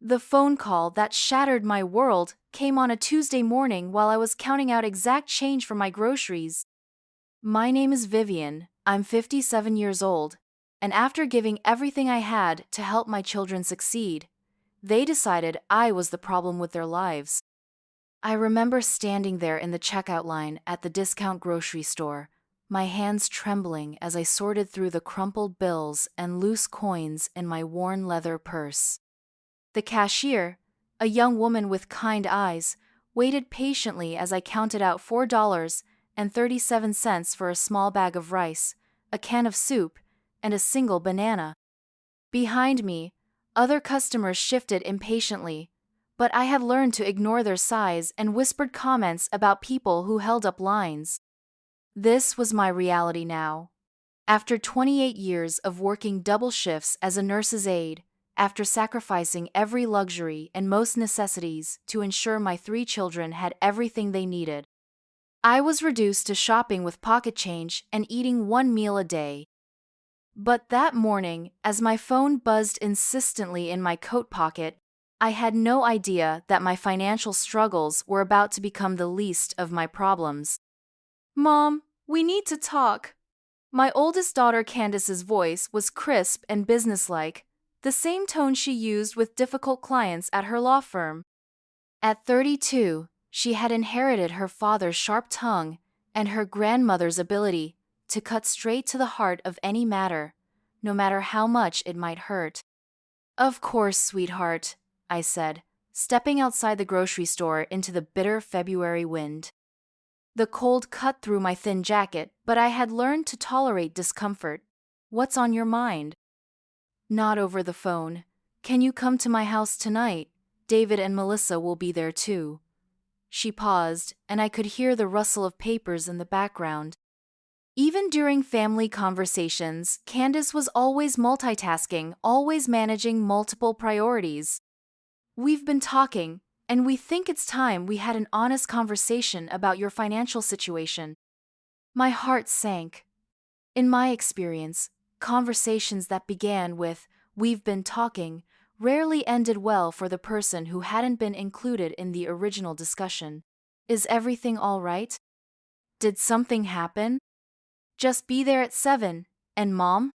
The phone call that shattered my world came on a Tuesday morning while I was counting out exact change for my groceries. My name is Vivian, I'm 57 years old, and after giving everything I had to help my children succeed, they decided I was the problem with their lives. I remember standing there in the checkout line at the discount grocery store, my hands trembling as I sorted through the crumpled bills and loose coins in my worn leather purse. The cashier, a young woman with kind eyes, waited patiently as I counted out $4.37 for a small bag of rice, a can of soup, and a single banana. Behind me, other customers shifted impatiently, but I had learned to ignore their sighs and whispered comments about people who held up lines. This was my reality now. After 28 years of working double shifts as a nurse's aide, after sacrificing every luxury and most necessities to ensure my 3 children had everything they needed, I was reduced to shopping with pocket change and eating 1 meal a day. But that morning, as my phone buzzed insistently in my coat pocket, I had no idea that my financial struggles were about to become the least of my problems. "Mom, we need to talk." My oldest daughter Candace's voice was crisp and businesslike, the same tone she used with difficult clients at her law firm. At 32, she had inherited her father's sharp tongue and her grandmother's ability to cut straight to the heart of any matter, no matter how much it might hurt. "Of course, sweetheart," I said, stepping outside the grocery store into the bitter February wind. The cold cut through my thin jacket, but I had learned to tolerate discomfort. "What's on your mind?" "Not over the phone. Can you come to my house tonight? David and Melissa will be there too." She paused, and I could hear the rustle of papers in the background. Even during family conversations, Candace was always multitasking, always managing multiple priorities. "We've been talking, and we think it's time we had an honest conversation about your financial situation." My heart sank. In my experience, conversations that began with, "We've been talking," rarely ended well for the person who hadn't been included in the original discussion. "Is everything all right? Did something happen? Just be there at 7, and Mom?"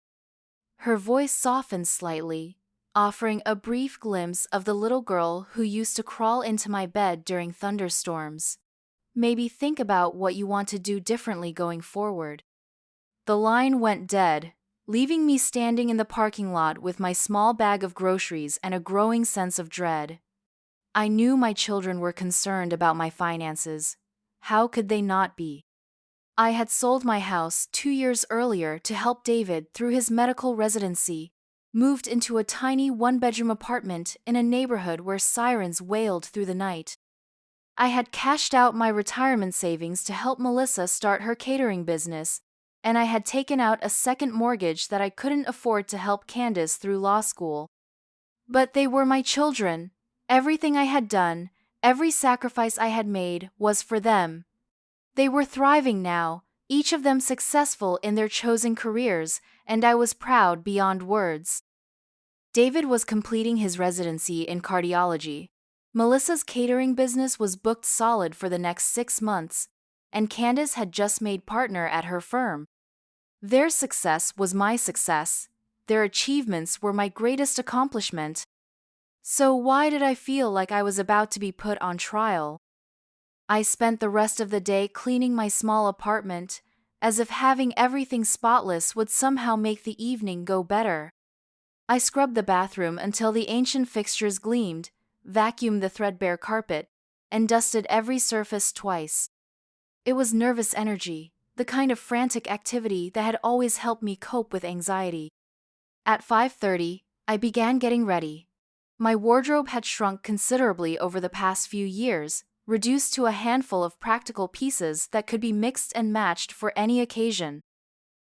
Her voice softened slightly, offering a brief glimpse of the little girl who used to crawl into my bed during thunderstorms. "Maybe think about what you want to do differently going forward." The line went dead, leaving me standing in the parking lot with my small bag of groceries and a growing sense of dread. I knew my children were concerned about my finances. How could they not be? I had sold my house 2 years earlier to help David through his medical residency, moved into a tiny 1-bedroom apartment in a neighborhood where sirens wailed through the night. I had cashed out my retirement savings to help Melissa start her catering business, and I had taken out a second mortgage that I couldn't afford to help Candace through law school. But they were my children. Everything I had done, every sacrifice I had made, was for them. They were thriving now, each of them successful in their chosen careers, and I was proud beyond words. David was completing his residency in cardiology. Melissa's catering business was booked solid for the next 6 months, and Candace had just made partner at her firm. Their success was my success. Their achievements were my greatest accomplishment. So why did I feel like I was about to be put on trial? I spent the rest of the day cleaning my small apartment, as if having everything spotless would somehow make the evening go better. I scrubbed the bathroom until the ancient fixtures gleamed, vacuumed the threadbare carpet, and dusted every surface twice. It was nervous energy, the kind of frantic activity that had always helped me cope with anxiety. At 5:30, I began getting ready. My wardrobe had shrunk considerably over the past few years, reduced to a handful of practical pieces that could be mixed and matched for any occasion.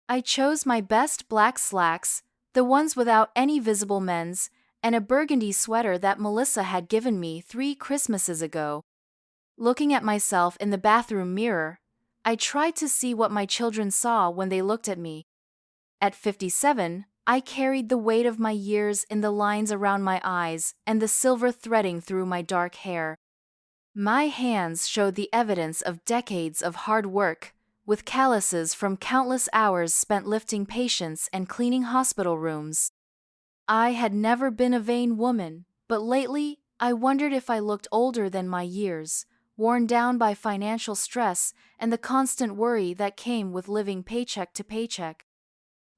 I chose my best black slacks, the ones without any visible mends, and a burgundy sweater that Melissa had given me 3 Christmases ago. Looking at myself in the bathroom mirror, I tried to see what my children saw when they looked at me. At 57, I carried the weight of my years in the lines around my eyes and the silver threading through my dark hair. My hands showed the evidence of decades of hard work, with calluses from countless hours spent lifting patients and cleaning hospital rooms. I had never been a vain woman, but lately I wondered if I looked older than my years, worn down by financial stress and the constant worry that came with living paycheck to paycheck.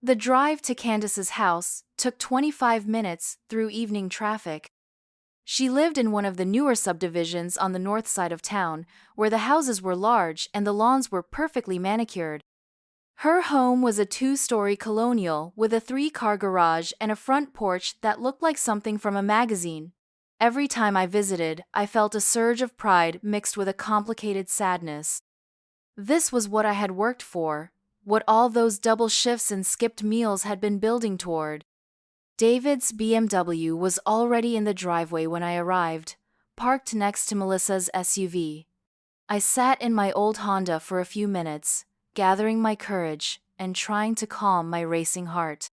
The drive to Candace's house took 25 minutes through evening traffic. She lived in one of the newer subdivisions on the north side of town, where the houses were large and the lawns were perfectly manicured. Her home was a 2-story colonial with a 3-car garage and a front porch that looked like something from a magazine. Every time I visited, I felt a surge of pride mixed with a complicated sadness. This was what I had worked for, what all those double shifts and skipped meals had been building toward. David's BMW was already in the driveway when I arrived, parked next to Melissa's SUV. I sat in my old Honda for a few minutes, gathering my courage and trying to calm my racing heart.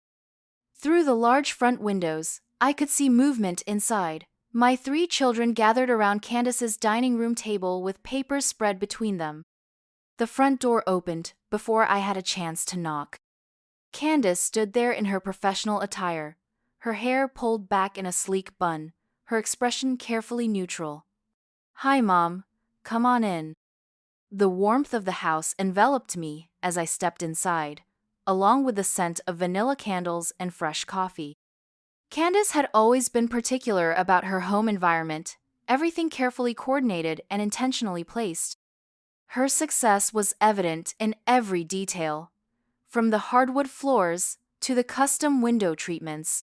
Through the large front windows, I could see movement inside. My 3 children gathered around Candace's dining room table with papers spread between them. The front door opened before I had a chance to knock. Candace stood there in her professional attire, her hair pulled back in a sleek bun, her expression carefully neutral. "Hi, Mom. Come on in." The warmth of the house enveloped me as I stepped inside, along with the scent of vanilla candles and fresh coffee. Candace had always been particular about her home environment, everything carefully coordinated and intentionally placed. Her success was evident in every detail, from the hardwood floors to the custom window treatments.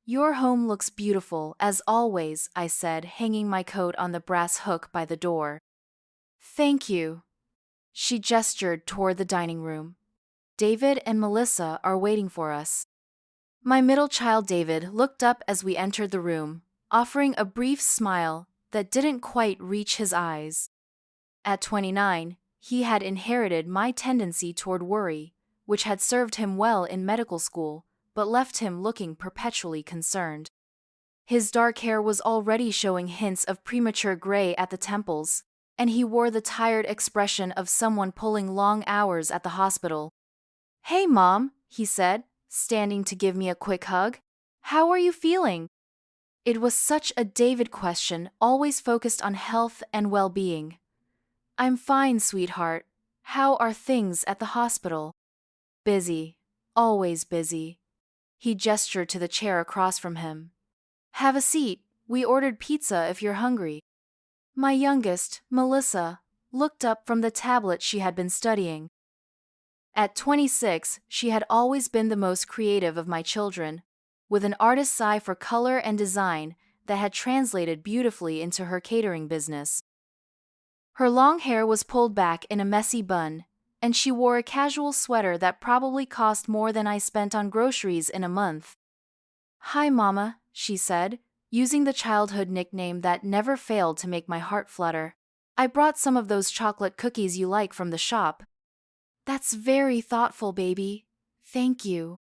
"Your home looks beautiful, as always," I said, hanging my coat on the brass hook by the door. "Thank you." She gestured toward the dining room. "David and Melissa are waiting for us." My middle child David looked up as we entered the room, offering a brief smile that didn't quite reach his eyes. At 29, he had inherited my tendency toward worry, which had served him well in medical school, but left him looking perpetually concerned. His dark hair was already showing hints of premature gray at the temples, and he wore the tired expression of someone pulling long hours at the hospital. "Hey, Mom," he said, standing to give me a quick hug. "How are you feeling?" It was such a David question, always focused on health and well-being. "I'm fine, sweetheart. How are things at the hospital?" "Busy. Always busy." He gestured to the chair across from him. "Have a seat. We ordered pizza if you're hungry." My youngest, Melissa, looked up from the tablet she had been studying. At 26, she had always been the most creative of my children, with an artist's eye for color and design that had translated beautifully into her catering business. Her long hair was pulled back in a messy bun, and she wore a casual sweater that probably cost more than I spent on groceries in a month. "Hi, Mama," she said, using the childhood nickname that never failed to make my heart flutter. "I brought some of those chocolate cookies you like from the shop." "That's very thoughtful, baby. Thank you."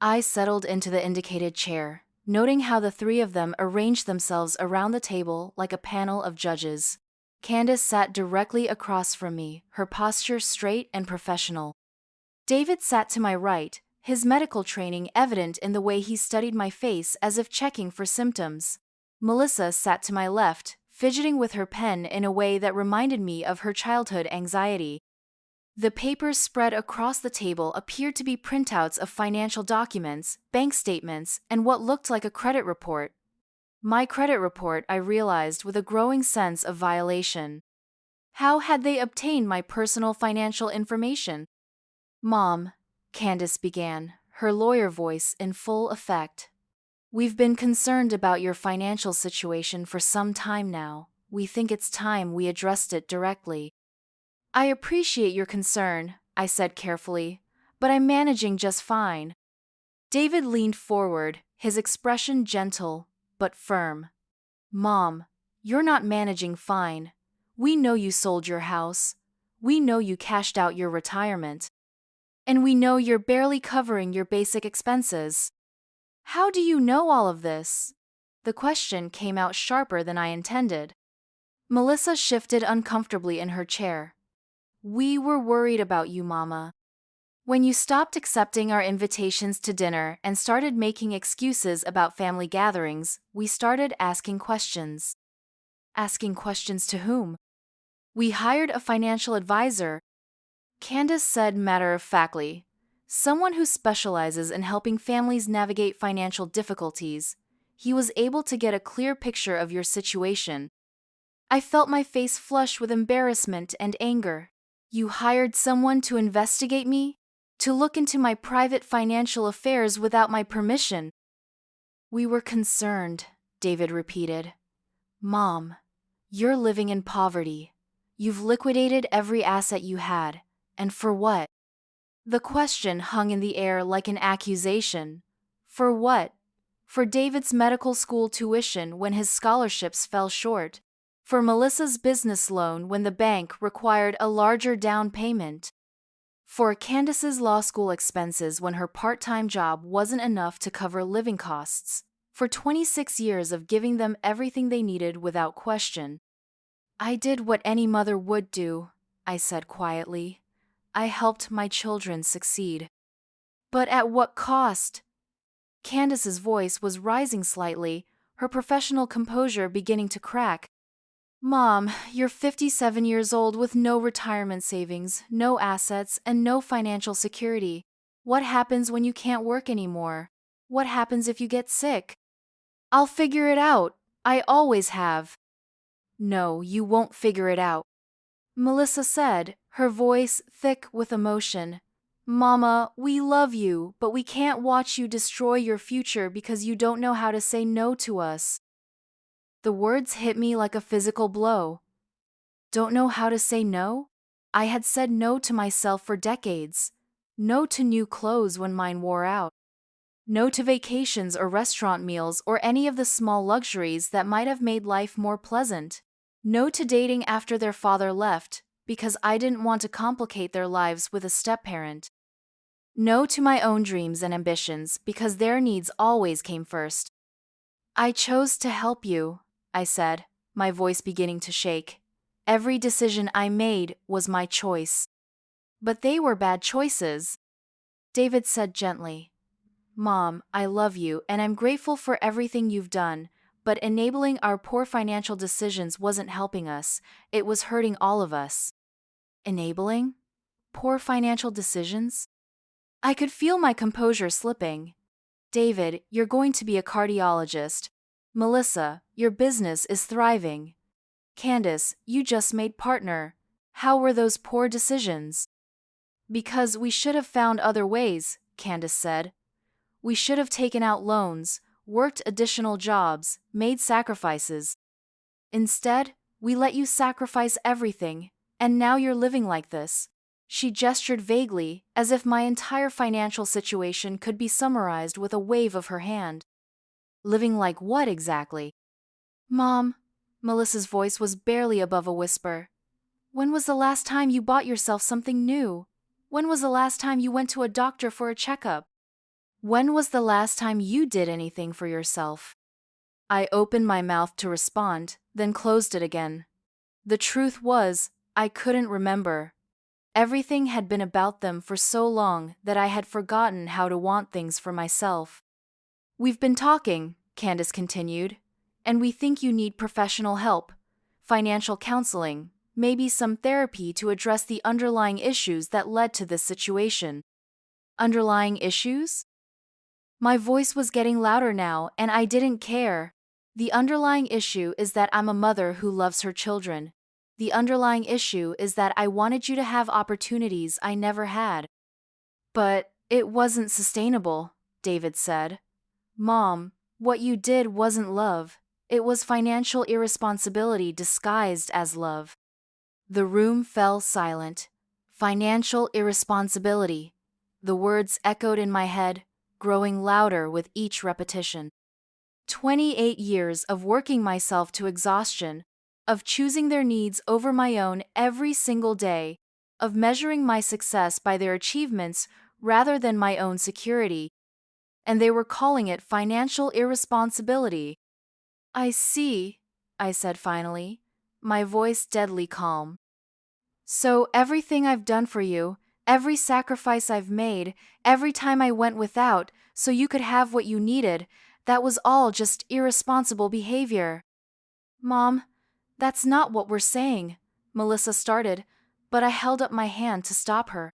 I settled into the indicated chair, noting how the 3 of them arranged themselves around the table like a panel of judges. Candace sat directly across from me, her posture straight and professional. David sat to my right, his medical training evident in the way he studied my face as if checking for symptoms. Melissa sat to my left, fidgeting with her pen in a way that reminded me of her childhood anxiety. The papers spread across the table appeared to be printouts of financial documents, bank statements, and what looked like a credit report. My credit report, I realized with a growing sense of violation. How had they obtained my personal financial information? "Mom," Candace began, her lawyer voice in full effect. "We've been concerned about your financial situation for some time now. We think it's time we addressed it directly." "I appreciate your concern," I said carefully, "but I'm managing just fine." David leaned forward, his expression gentle but firm. "Mom, you're not managing fine. We know you sold your house. We know you cashed out your retirement." And we know you're barely covering your basic expenses. How do you know all of this? The question came out sharper than I intended. Melissa shifted uncomfortably in her chair. We were worried about you, Mama. When you stopped accepting our invitations to dinner and started making excuses about family gatherings, we started asking questions. Asking questions to whom? We hired a financial advisor, Candace said matter-of-factly. Someone who specializes in helping families navigate financial difficulties. He was able to get a clear picture of your situation. I felt my face flush with embarrassment and anger. You hired someone to investigate me? To look into my private financial affairs without my permission? We were concerned, David repeated. Mom, you're living in poverty. You've liquidated every asset you had. And for what? The question hung in the air like an accusation. For what? For David's medical school tuition when his scholarships fell short. For Melissa's business loan when the bank required a larger down payment. For Candace's law school expenses when her part-time job wasn't enough to cover living costs. For 26 years of giving them everything they needed without question. I did what any mother would do, I said quietly. I helped my children succeed. But at what cost? Candace's voice was rising slightly, her professional composure beginning to crack. Mom, you're 57 years old with no retirement savings, no assets, and no financial security. What happens when you can't work anymore? What happens if you get sick? I'll figure it out. I always have. No, you won't figure it out, Melissa said, her voice thick with emotion. Mama, we love you, but we can't watch you destroy your future because you don't know how to say no to us. The words hit me like a physical blow. Don't know how to say no? I had said no to myself for decades. No to new clothes when mine wore out. No to vacations or restaurant meals or any of the small luxuries that might have made life more pleasant. No to dating after their father left, because I didn't want to complicate their lives with a step-parent. No to my own dreams and ambitions, because their needs always came first. I chose to help you, I said, my voice beginning to shake. Every decision I made was my choice. But they were bad choices. David said gently. Mom, I love you and I'm grateful for everything you've done, but enabling our poor financial decisions wasn't helping us, it was hurting all of us. Enabling? Poor financial decisions? I could feel my composure slipping. David, you're going to be a cardiologist. Melissa, your business is thriving. Candace, you just made partner. How were those poor decisions? Because we should have found other ways, Candace said. We should have taken out loans, worked additional jobs, made sacrifices. Instead, we let you sacrifice everything, and now you're living like this. She gestured vaguely, as if my entire financial situation could be summarized with a wave of her hand. Living like what exactly? Mom, Melissa's voice was barely above a whisper. When was the last time you bought yourself something new? When was the last time you went to a doctor for a checkup? When was the last time you did anything for yourself? I opened my mouth to respond, then closed it again. The truth was, I couldn't remember. Everything had been about them for so long that I had forgotten how to want things for myself. We've been talking, Candace continued, and we think you need professional help, financial counseling, maybe some therapy to address the underlying issues that led to this situation. Underlying issues? My voice was getting louder now, and I didn't care. The underlying issue is that I'm a mother who loves her children. The underlying issue is that I wanted you to have opportunities I never had. But it wasn't sustainable, David said. Mom, what you did wasn't love. It was financial irresponsibility disguised as love. The room fell silent. Financial irresponsibility. The words echoed in my head, growing louder with each repetition. 28 years of working myself to exhaustion, of choosing their needs over my own every single day, of measuring my success by their achievements rather than my own security. And they were calling it financial irresponsibility. I see, I said finally, my voice deadly calm. So everything I've done for you, every sacrifice I've made, every time I went without so you could have what you needed, that was all just irresponsible behavior. Mom, that's not what we're saying, Melissa started, but I held up my hand to stop her.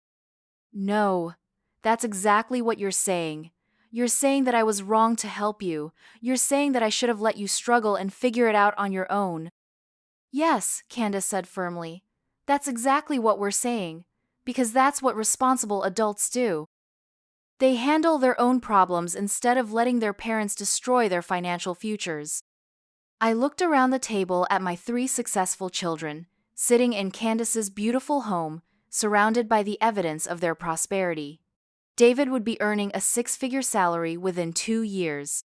No, that's exactly what you're saying. You're saying that I was wrong to help you. You're saying that I should have let you struggle and figure it out on your own. Yes, Candace said firmly. That's exactly what we're saying, because that's what responsible adults do. They handle their own problems instead of letting their parents destroy their financial futures. I looked around the table at my 3 successful children, sitting in Candace's beautiful home, surrounded by the evidence of their prosperity. David would be earning a 6-figure salary within 2 years.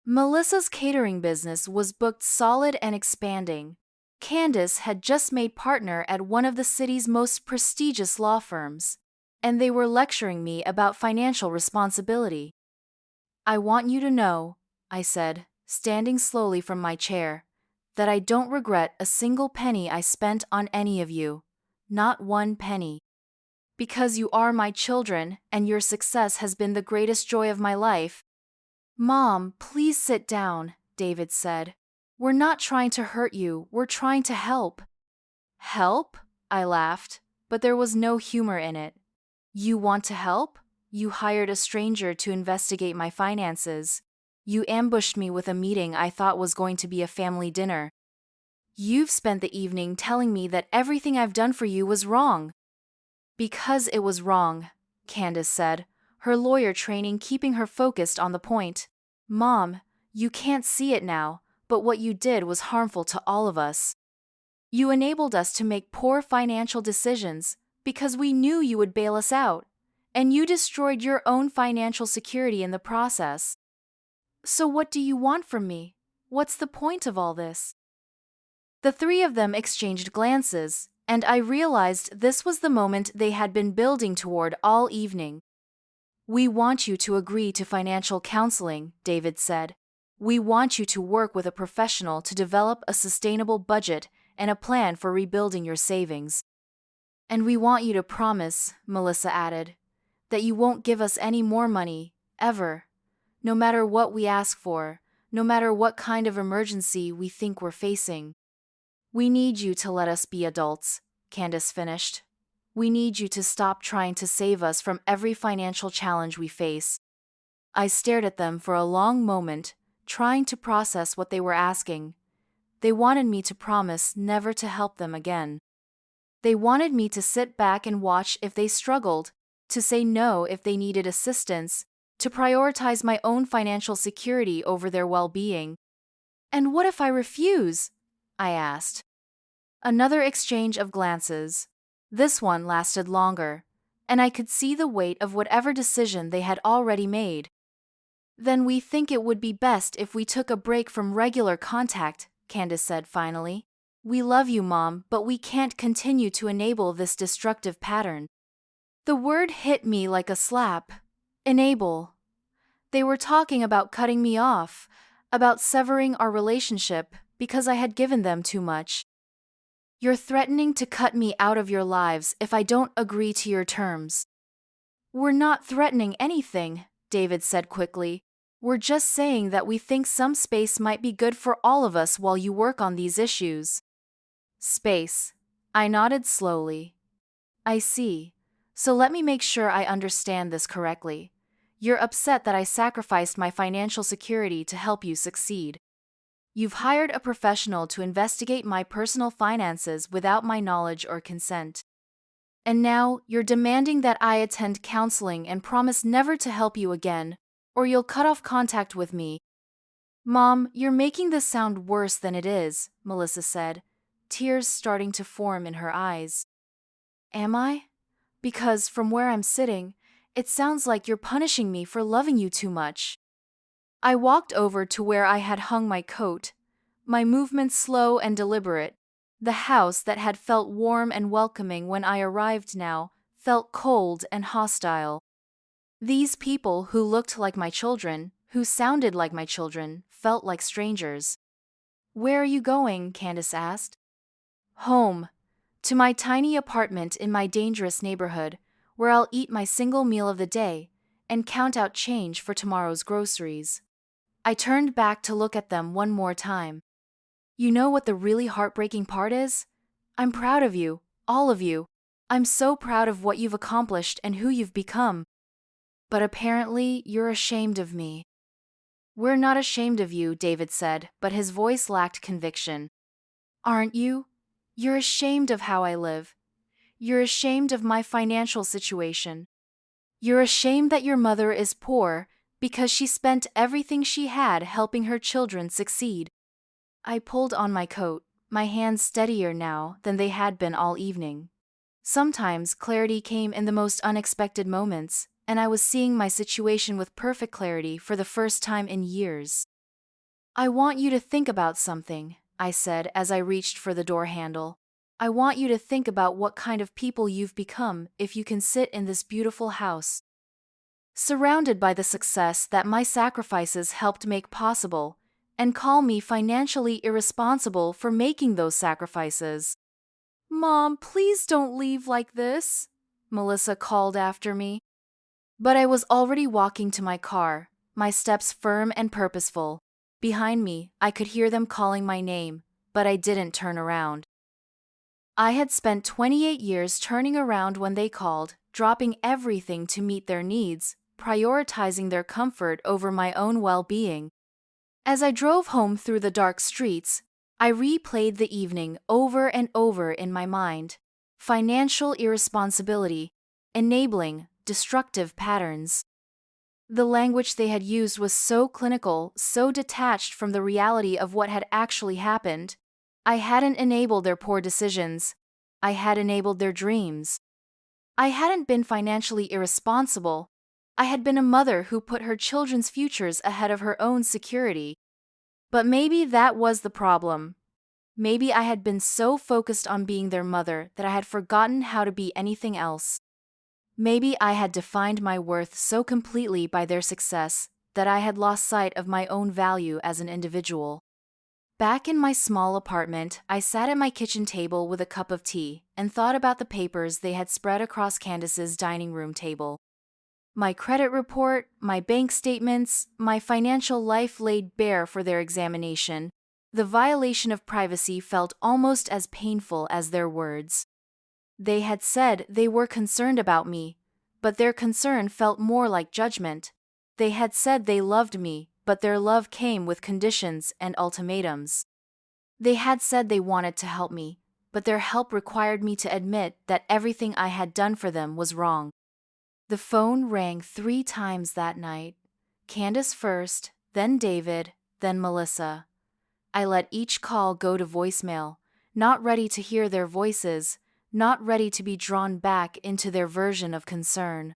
Melissa's catering business was booked solid and expanding. Candace had just made partner at one of the city's most prestigious law firms, and they were lecturing me about financial responsibility. I want you to know, I said, standing slowly from my chair, that I don't regret a single penny I spent on any of you. Not one penny. Because you are my children, and your success has been the greatest joy of my life. Mom, please sit down, David said. We're not trying to hurt you, we're trying to help. Help? I laughed, but there was no humor in it. You want to help? You hired a stranger to investigate my finances. You ambushed me with a meeting I thought was going to be a family dinner. You've spent the evening telling me that everything I've done for you was wrong. Because it was wrong, Candace said, her lawyer training keeping her focused on the point. Mom, you can't see it now, but what you did was harmful to all of us. You enabled us to make poor financial decisions because we knew you would bail us out, and you destroyed your own financial security in the process. So what do you want from me? What's the point of all this? The 3 of them exchanged glances, and I realized this was the moment they had been building toward all evening. We want you to agree to financial counseling, David said. We want you to work with a professional to develop a sustainable budget and a plan for rebuilding your savings. And we want you to promise, Melissa added, that you won't give us any more money, ever. No matter what we ask for, no matter what kind of emergency we think we're facing. We need you to let us be adults, Candace finished. We need you to stop trying to save us from every financial challenge we face. I stared at them for a long moment, trying to process what they were asking. They wanted me to promise never to help them again. They wanted me to sit back and watch if they struggled, to say no if they needed assistance, to prioritize my own financial security over their well-being. And what if I refuse? I asked. Another exchange of glances. This one lasted longer, and I could see the weight of whatever decision they had already made. Then we think it would be best if we took a break from regular contact, Candace said finally. We love you, Mom, but we can't continue to enable this destructive pattern. The word hit me like a slap. Enable. They were talking about cutting me off, about severing our relationship because I had given them too much. You're threatening to cut me out of your lives if I don't agree to your terms. We're not threatening anything, David said quickly. We're just saying that we think some space might be good for all of us while you work on these issues. Space. I nodded slowly. I see. So let me make sure I understand this correctly. You're upset that I sacrificed my financial security to help you succeed. You've hired a professional to investigate my personal finances without my knowledge or consent. And now you're demanding that I attend counseling and promise never to help you again, or you'll cut off contact with me. Mom, you're making this sound worse than it is, Melissa said, tears starting to form in her eyes. Am I? Because from where I'm sitting, it sounds like you're punishing me for loving you too much. I walked over to where I had hung my coat, my movements slow and deliberate, The house that had felt warm and welcoming when I arrived now felt cold and hostile. These people who looked like my children, who sounded like my children, felt like strangers. "Where are you going?" Candace asked. "Home. To my tiny apartment in my dangerous neighborhood, where I'll eat my single meal of the day and count out change for tomorrow's groceries." I turned back to look at them one more time. "You know what the really heartbreaking part is? I'm proud of you, all of you. I'm so proud of what you've accomplished and who you've become. But apparently, you're ashamed of me." "We're not ashamed of you," David said, but his voice lacked conviction. "Aren't you? You're ashamed of how I live. You're ashamed of my financial situation. You're ashamed that your mother is poor because she spent everything she had helping her children succeed." I pulled on my coat, my hands steadier now than they had been all evening. Sometimes clarity came in the most unexpected moments, and I was seeing my situation with perfect clarity for the first time in years. "I want you to think about something," I said as I reached for the door handle. "I want you to think about what kind of people you've become if you can sit in this beautiful house, surrounded by the success that my sacrifices helped make possible, and call me financially irresponsible for making those sacrifices." "Mom, please don't leave like this," Melissa called after me. But I was already walking to my car, my steps firm and purposeful. Behind me, I could hear them calling my name, but I didn't turn around. I had spent 28 years turning around when they called, dropping everything to meet their needs, prioritizing their comfort over my own well-being. As I drove home through the dark streets, I replayed the evening over and over in my mind. Financial irresponsibility, enabling destructive patterns. The language they had used was so clinical, so detached from the reality of what had actually happened. I hadn't enabled their poor decisions. I had enabled their dreams. I hadn't been financially irresponsible. I had been a mother who put her children's futures ahead of her own security. But maybe that was the problem. Maybe I had been so focused on being their mother that I had forgotten how to be anything else. Maybe I had defined my worth so completely by their success that I had lost sight of my own value as an individual. Back in my small apartment, I sat at my kitchen table with a cup of tea and thought about the papers they had spread across Candace's dining room table. My credit report, my bank statements, my financial life laid bare for their examination. The violation of privacy felt almost as painful as their words. They had said they were concerned about me, but their concern felt more like judgment. They had said they loved me, but their love came with conditions and ultimatums. They had said they wanted to help me, but their help required me to admit that everything I had done for them was wrong. The phone rang 3 times that night. Candace first, then David, then Melissa. I let each call go to voicemail, not ready to hear their voices, not ready to be drawn back into their version of concern.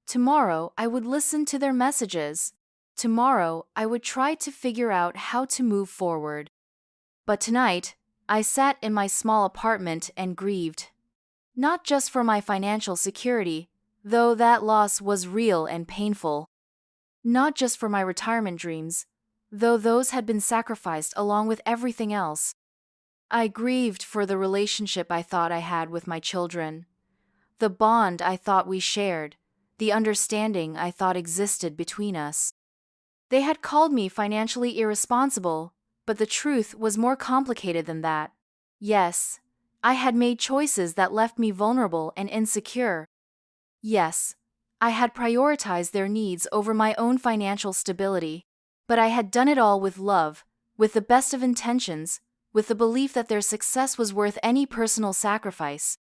Tomorrow I would listen to their messages. Tomorrow I would try to figure out how to move forward. But tonight, I sat in my small apartment and grieved. Not just for my financial security, though that loss was real and painful. Not just for my retirement dreams, though those had been sacrificed along with everything else. I grieved for the relationship I thought I had with my children, the bond I thought we shared, the understanding I thought existed between us. They had called me financially irresponsible, but the truth was more complicated than that. Yes, I had made choices that left me vulnerable and insecure. Yes, I had prioritized their needs over my own financial stability, but I had done it all with love, with the best of intentions, with the belief that their success was worth any personal sacrifice.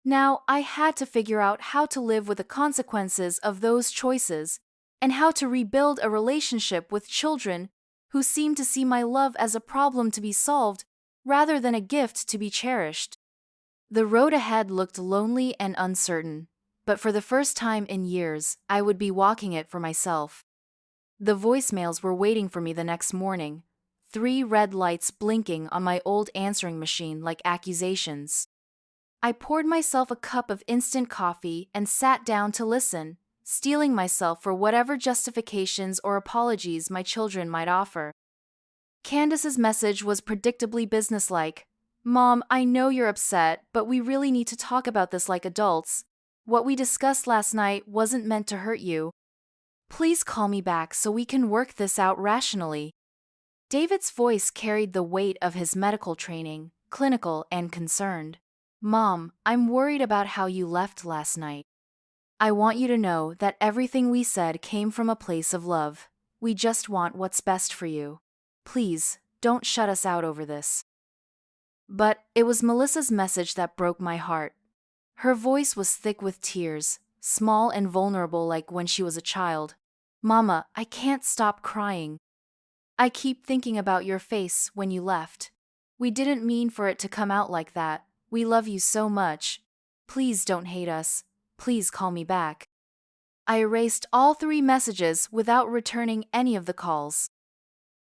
Now I had to figure out how to live with the consequences of those choices, and how to rebuild a relationship with children who seemed to see my love as a problem to be solved rather than a gift to be cherished. The road ahead looked lonely and uncertain, but for the first time in years, I would be walking it for myself. The voicemails were waiting for me the next morning, 3 red lights blinking on my old answering machine like accusations. I poured myself a cup of instant coffee and sat down to listen, steeling myself for whatever justifications or apologies my children might offer. Candace's message was predictably businesslike. "Mom, I know you're upset, but we really need to talk about this like adults. What we discussed last night wasn't meant to hurt you. Please call me back so we can work this out rationally." David's voice carried the weight of his medical training, clinical and concerned. "Mom, I'm worried about how you left last night. I want you to know that everything we said came from a place of love. We just want what's best for you. Please, don't shut us out over this." But it was Melissa's message that broke my heart. Her voice was thick with tears, small and vulnerable like when she was a child. "Mama, I can't stop crying. I keep thinking about your face when you left. We didn't mean for it to come out like that. We love you so much. Please don't hate us. Please call me back." I erased all 3 messages without returning any of the calls.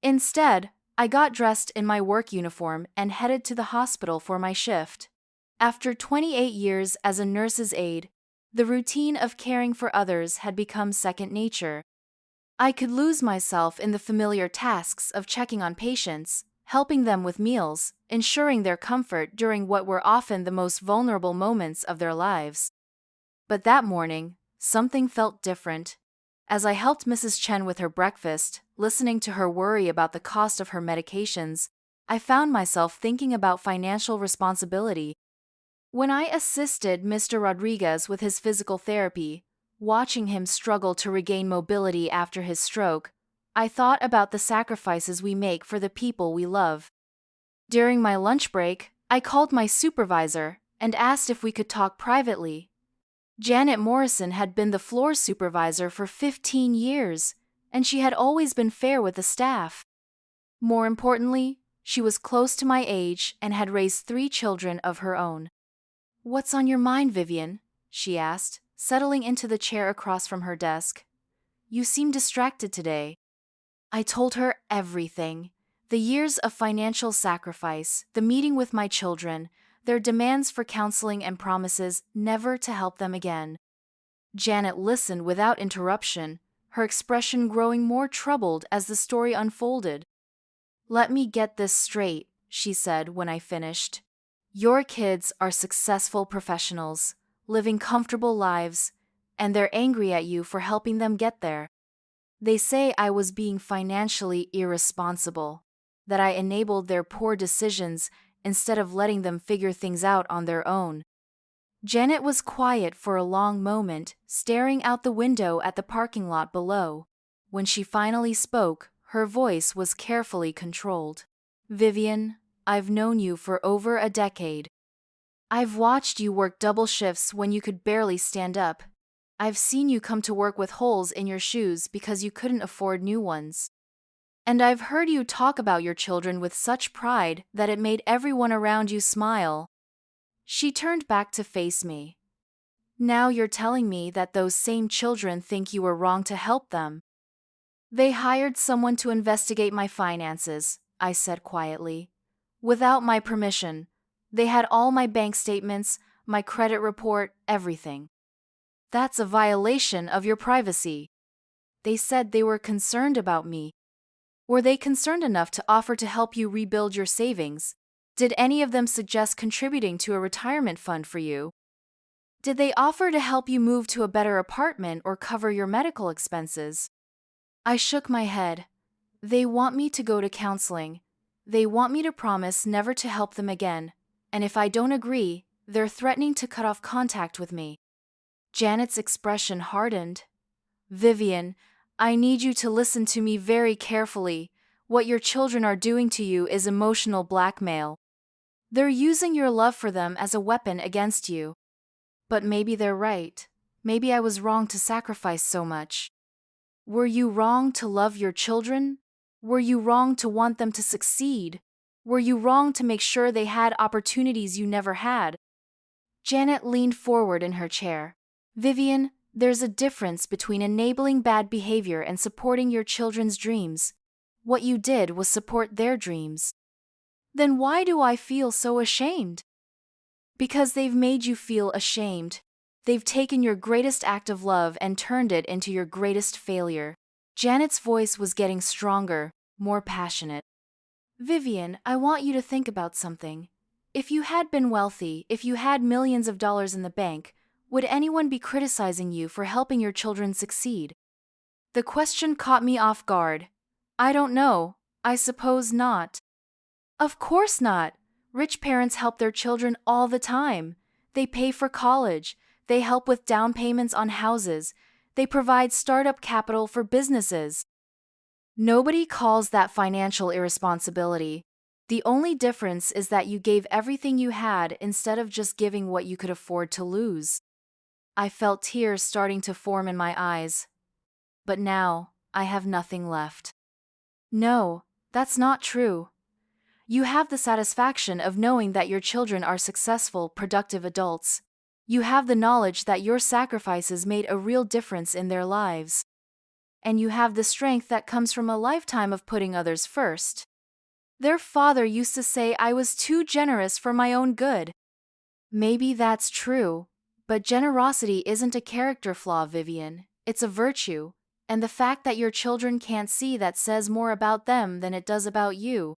Instead, I got dressed in my work uniform and headed to the hospital for my shift. After 28 years as a nurse's aide, the routine of caring for others had become second nature. I could lose myself in the familiar tasks of checking on patients, helping them with meals, ensuring their comfort during what were often the most vulnerable moments of their lives. But that morning, something felt different. As I helped Mrs. Chen with her breakfast, listening to her worry about the cost of her medications, I found myself thinking about financial responsibility. When I assisted Mr. Rodriguez with his physical therapy, watching him struggle to regain mobility after his stroke, I thought about the sacrifices we make for the people we love. During my lunch break, I called my supervisor and asked if we could talk privately. Janet Morrison had been the floor supervisor for 15 years, and she had always been fair with the staff. More importantly, she was close to my age and had raised 3 children of her own. "What's on your mind, Vivian?" she asked, settling into the chair across from her desk. "You seem distracted today." I told her everything. The years of financial sacrifice, the meeting with my children, their demands for counseling and promises never to help them again. Janet listened without interruption, her expression growing more troubled as the story unfolded. "Let me get this straight," she said when I finished. "Your kids are successful professionals, living comfortable lives, and they're angry at you for helping them get there. They say I was being financially irresponsible, that I enabled their poor decisions instead of letting them figure things out on their own." Janet was quiet for a long moment, staring out the window at the parking lot below. When she finally spoke, her voice was carefully controlled. "Vivian, I've known you for over a decade. I've watched you work double shifts when you could barely stand up. I've seen you come to work with holes in your shoes because you couldn't afford new ones. And I've heard you talk about your children with such pride that it made everyone around you smile." She turned back to face me. "Now you're telling me that those same children think you were wrong to help them." "They hired someone to investigate my finances," I said quietly. "Without my permission. They had all my bank statements, my credit report, everything. That's a violation of your privacy." "They said they were concerned about me." "Were they concerned enough to offer to help you rebuild your savings? Did any of them suggest contributing to a retirement fund for you? Did they offer to help you move to a better apartment or cover your medical expenses?" I shook my head. "They want me to go to counseling. They want me to promise never to help them again. And if I don't agree, they're threatening to cut off contact with me." Janet's expression hardened. "Vivian, I need you to listen to me very carefully. What your children are doing to you is emotional blackmail. They're using your love for them as a weapon against you. But maybe they're right. Maybe I was wrong to sacrifice so much. Were you wrong to love your children? Were you wrong to want them to succeed? Were you wrong to make sure they had opportunities you never had?" Janet leaned forward in her chair. "Vivian, there's a difference between enabling bad behavior and supporting your children's dreams. What you did was support their dreams. Then why do I feel so ashamed? Because they've made you feel ashamed. They've taken your greatest act of love and turned it into your greatest failure. Janet's voice was getting stronger, more passionate. Vivian, I want you to think about something. If you had been wealthy, if you had millions of dollars in the bank, would anyone be criticizing you for helping your children succeed? The question caught me off guard. I don't know. I suppose not. Of course not. Rich parents help their children all the time. They pay for college. They help with down payments on houses. They provide startup capital for businesses. Nobody calls that financial irresponsibility. The only difference is that you gave everything you had instead of just giving what you could afford to lose. I felt tears starting to form in my eyes. But now, I have nothing left. No, that's not true. You have the satisfaction of knowing that your children are successful, productive adults. You have the knowledge that your sacrifices made a real difference in their lives. And you have the strength that comes from a lifetime of putting others first. Their father used to say I was too generous for my own good. Maybe that's true, but generosity isn't a character flaw, Vivian. It's a virtue, and the fact that your children can't see that says more about them than it does about you.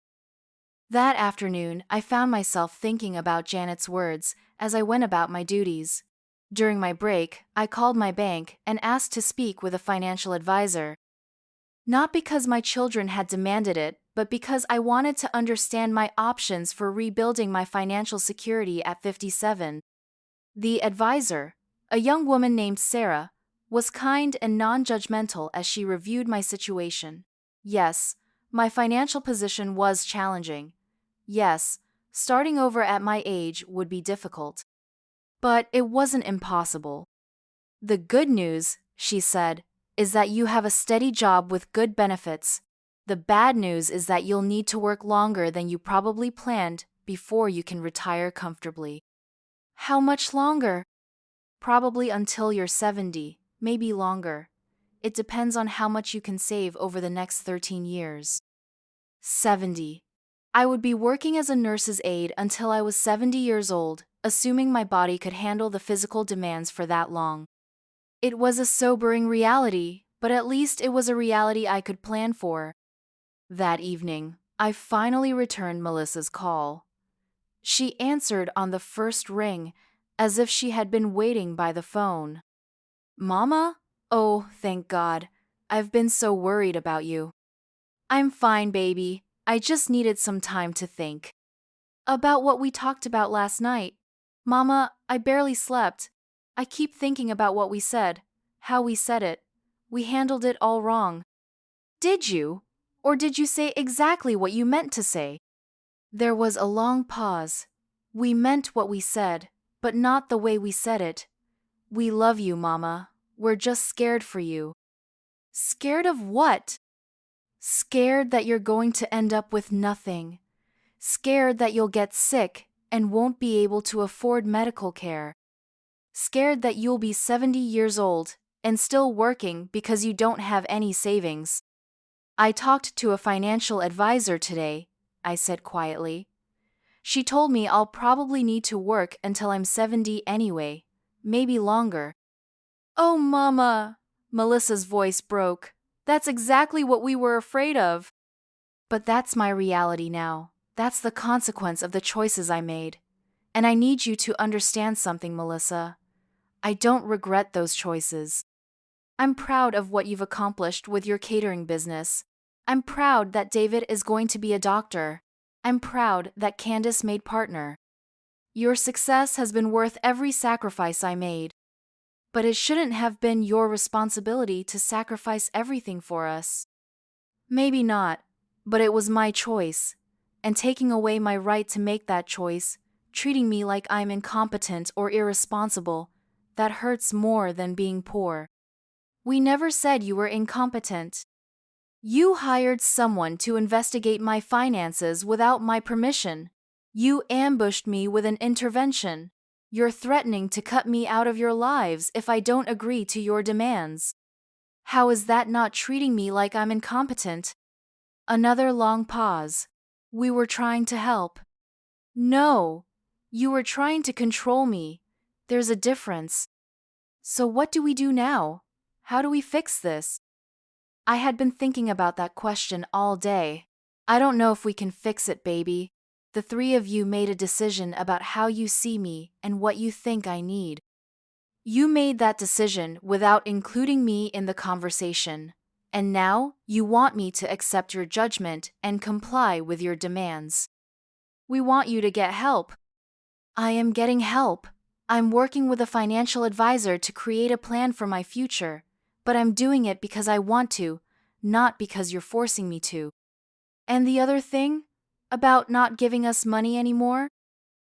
That afternoon, I found myself thinking about Janet's words as I went about my duties. During my break, I called my bank and asked to speak with a financial advisor. Not because my children had demanded it, but because I wanted to understand my options for rebuilding my financial security at 57. The advisor, a young woman named Sarah, was kind and non-judgmental as she reviewed my situation. Yes, my financial position was challenging. Yes, starting over at my age would be difficult. But it wasn't impossible. The good news, she said, is that you have a steady job with good benefits. The bad news is that you'll need to work longer than you probably planned before you can retire comfortably. How much longer? Probably until you're 70, maybe longer. It depends on how much you can save over the next 13 years. 70. I would be working as a nurse's aide until I was 70 years old, assuming my body could handle the physical demands for that long. It was a sobering reality, but at least it was a reality I could plan for. That evening, I finally returned Melissa's call. She answered on the first ring, as if she had been waiting by the phone. Mama? Oh, thank God. I've been so worried about you. I'm fine, baby. I just needed some time to think. About what we talked about last night. Mama, I barely slept. I keep thinking about what we said, how we said it. We handled it all wrong. Did you? Or did you say exactly what you meant to say? There was a long pause. We meant what we said, but not the way we said it. We love you, Mama. We're just scared for you. Scared of what? Scared that you're going to end up with nothing. Scared that you'll get sick and won't be able to afford medical care. Scared that you'll be 70 years old and still working because you don't have any savings. I talked to a financial advisor today, I said quietly. She told me I'll probably need to work until I'm 70 anyway, maybe longer. Oh, Mama, Melissa's voice broke. That's exactly what we were afraid of. But that's my reality now. That's the consequence of the choices I made. And I need you to understand something, Melissa. I don't regret those choices. I'm proud of what you've accomplished with your catering business. I'm proud that David is going to be a doctor. I'm proud that Candace made partner. Your success has been worth every sacrifice I made. But it shouldn't have been your responsibility to sacrifice everything for us. Maybe not, but it was my choice. And taking away my right to make that choice, treating me like I'm incompetent or irresponsible, that hurts more than being poor. We never said you were incompetent. You hired someone to investigate my finances without my permission. You ambushed me with an intervention. You're threatening to cut me out of your lives if I don't agree to your demands. How is that not treating me like I'm incompetent? Another long pause. We were trying to help. No, you were trying to control me. There's a difference. So what do we do now? How do we fix this? I had been thinking about that question all day. I don't know if we can fix it, baby. The three of you made a decision about how you see me and what you think I need. You made that decision without including me in the conversation, and now you want me to accept your judgment and comply with your demands. We want you to get help. I am getting help. I'm working with a financial advisor to create a plan for my future, but I'm doing it because I want to, not because you're forcing me to. And the other thing? About not giving us money anymore?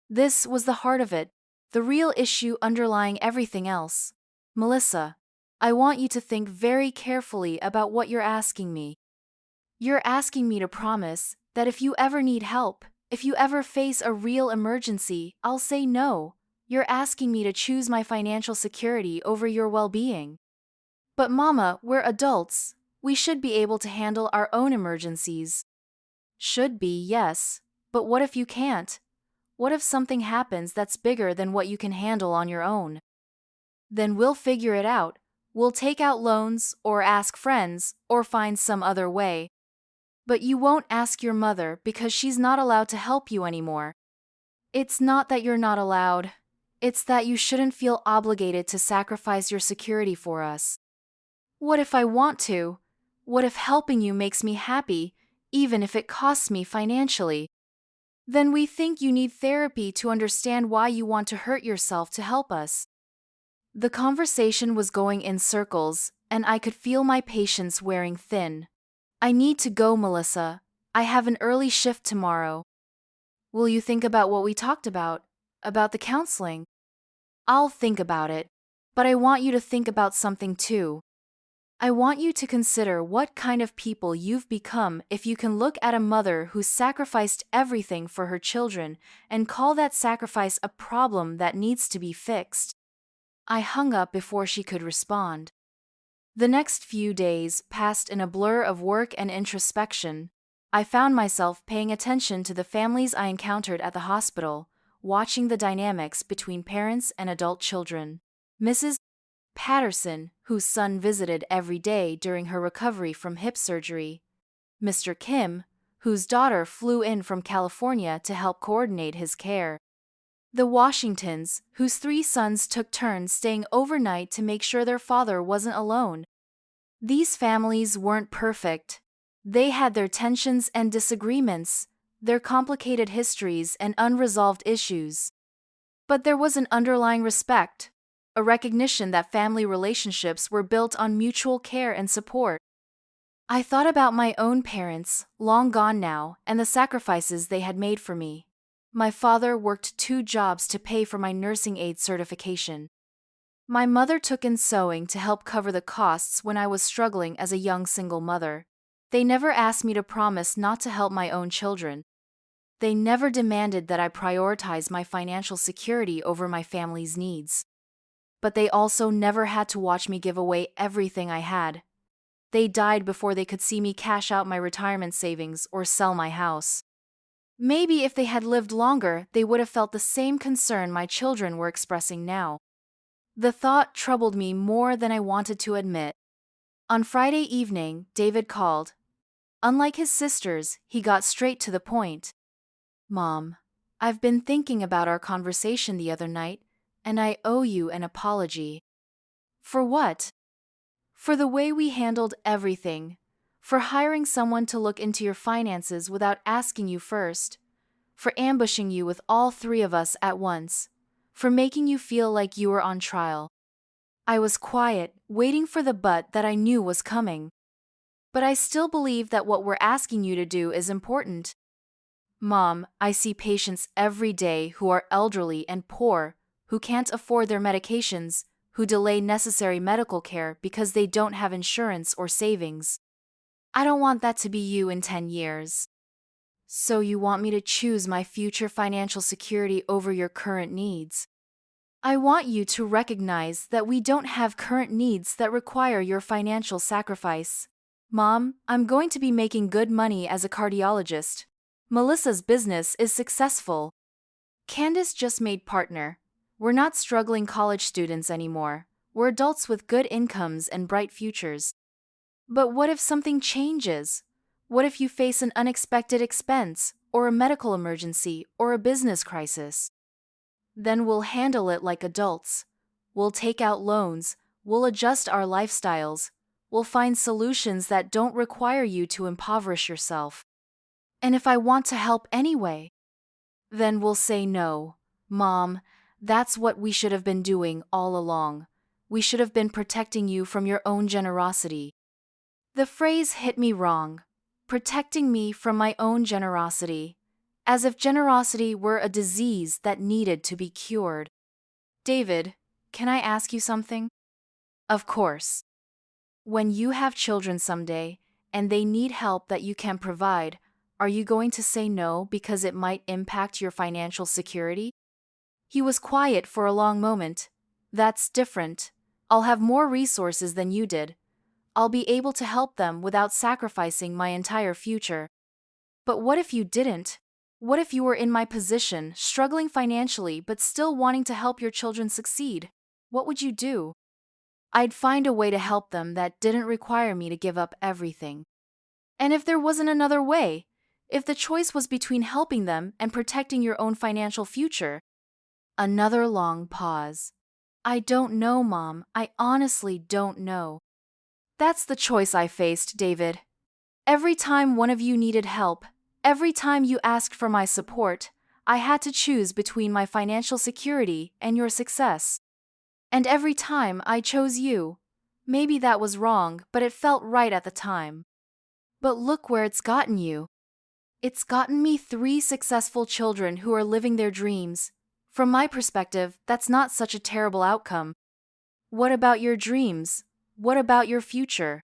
This was the heart of it, the real issue underlying everything else. Melissa, I want you to think very carefully about what you're asking me. You're asking me to promise that if you ever need help, if you ever face a real emergency, I'll say no. You're asking me to choose my financial security over your well-being. But Mama, we're adults. We should be able to handle our own emergencies. Should be, yes. But what if you can't? What if something happens that's bigger than what you can handle on your own? Then we'll figure it out. We'll take out loans, or ask friends, or find some other way. But you won't ask your mother because she's not allowed to help you anymore. It's not that you're not allowed. It's that you shouldn't feel obligated to sacrifice your security for us. What if I want to? What if helping you makes me happy, even if it costs me financially? Then we think you need therapy to understand why you want to hurt yourself to help us. The conversation was going in circles, and I could feel my patience wearing thin. I need to go, Melissa. I have an early shift tomorrow. Will you think about what we talked about the counseling? I'll think about it, but I want you to think about something too. I want you to consider what kind of people you've become if you can look at a mother who sacrificed everything for her children and call that sacrifice a problem that needs to be fixed. I hung up before she could respond. The next few days passed in a blur of work and introspection. I found myself paying attention to the families I encountered at the hospital, watching the dynamics between parents and adult children. Mrs. Patterson, whose son visited every day during her recovery from hip surgery. Mr. Kim, whose daughter flew in from California to help coordinate his care. The Washingtons, whose three sons took turns staying overnight to make sure their father wasn't alone. These families weren't perfect. They had their tensions and disagreements, their complicated histories and unresolved issues. But there was an underlying respect, a recognition that family relationships were built on mutual care and support. I thought about my own parents, long gone now, and the sacrifices they had made for me. My father worked 2 jobs to pay for my nursing aid certification. My mother took in sewing to help cover the costs when I was struggling as a young single mother. They never asked me to promise not to help my own children. They never demanded that I prioritize my financial security over my family's needs. But they also never had to watch me give away everything I had. They died before they could see me cash out my retirement savings or sell my house. Maybe if they had lived longer, they would have felt the same concern my children were expressing now. The thought troubled me more than I wanted to admit. On Friday evening, David called. Unlike his sisters, he got straight to the point. Mom, I've been thinking about our conversation the other night, and I owe you an apology. For what? For the way we handled everything. For hiring someone to look into your finances without asking you first. For ambushing you with all 3 of us at once. For making you feel like you were on trial. I was quiet, waiting for the but that I knew was coming. But I still believe that what we're asking you to do is important. Mom, I see patients every day who are elderly and poor, who can't afford their medications, who delay necessary medical care because they don't have insurance or savings. I don't want that to be you in 10 years. So you want me to choose my future financial security over your current needs? I want you to recognize that we don't have current needs that require your financial sacrifice. Mom, I'm going to be making good money as a cardiologist. Melissa's business is successful. Candace just made partner. We're not struggling college students anymore. We're adults with good incomes and bright futures. But what if something changes? What if you face an unexpected expense, or a medical emergency, or a business crisis? Then we'll handle it like adults. We'll take out loans, we'll adjust our lifestyles, we'll find solutions that don't require you to impoverish yourself. And if I want to help anyway, then we'll say no. Mom, that's what we should have been doing all along. We should have been protecting you from your own generosity. The phrase hit me wrong. Protecting me from my own generosity. As if generosity were a disease that needed to be cured. David, can I ask you something? Of course. When you have children someday, and they need help that you can provide, are you going to say no because it might impact your financial security? He was quiet for a long moment. That's different. I'll have more resources than you did. I'll be able to help them without sacrificing my entire future. But what if you didn't? What if you were in my position, struggling financially but still wanting to help your children succeed? What would you do? I'd find a way to help them that didn't require me to give up everything. And if there wasn't another way, if the choice was between helping them and protecting your own financial future? Another long pause. I don't know, Mom. I honestly don't know. That's the choice I faced, David. Every time one of you needed help, every time you asked for my support, I had to choose between my financial security and your success. And every time I chose you. Maybe that was wrong, but it felt right at the time. But look where it's gotten you. It's gotten me 3 successful children who are living their dreams. From my perspective, that's not such a terrible outcome. What about your dreams? What about your future?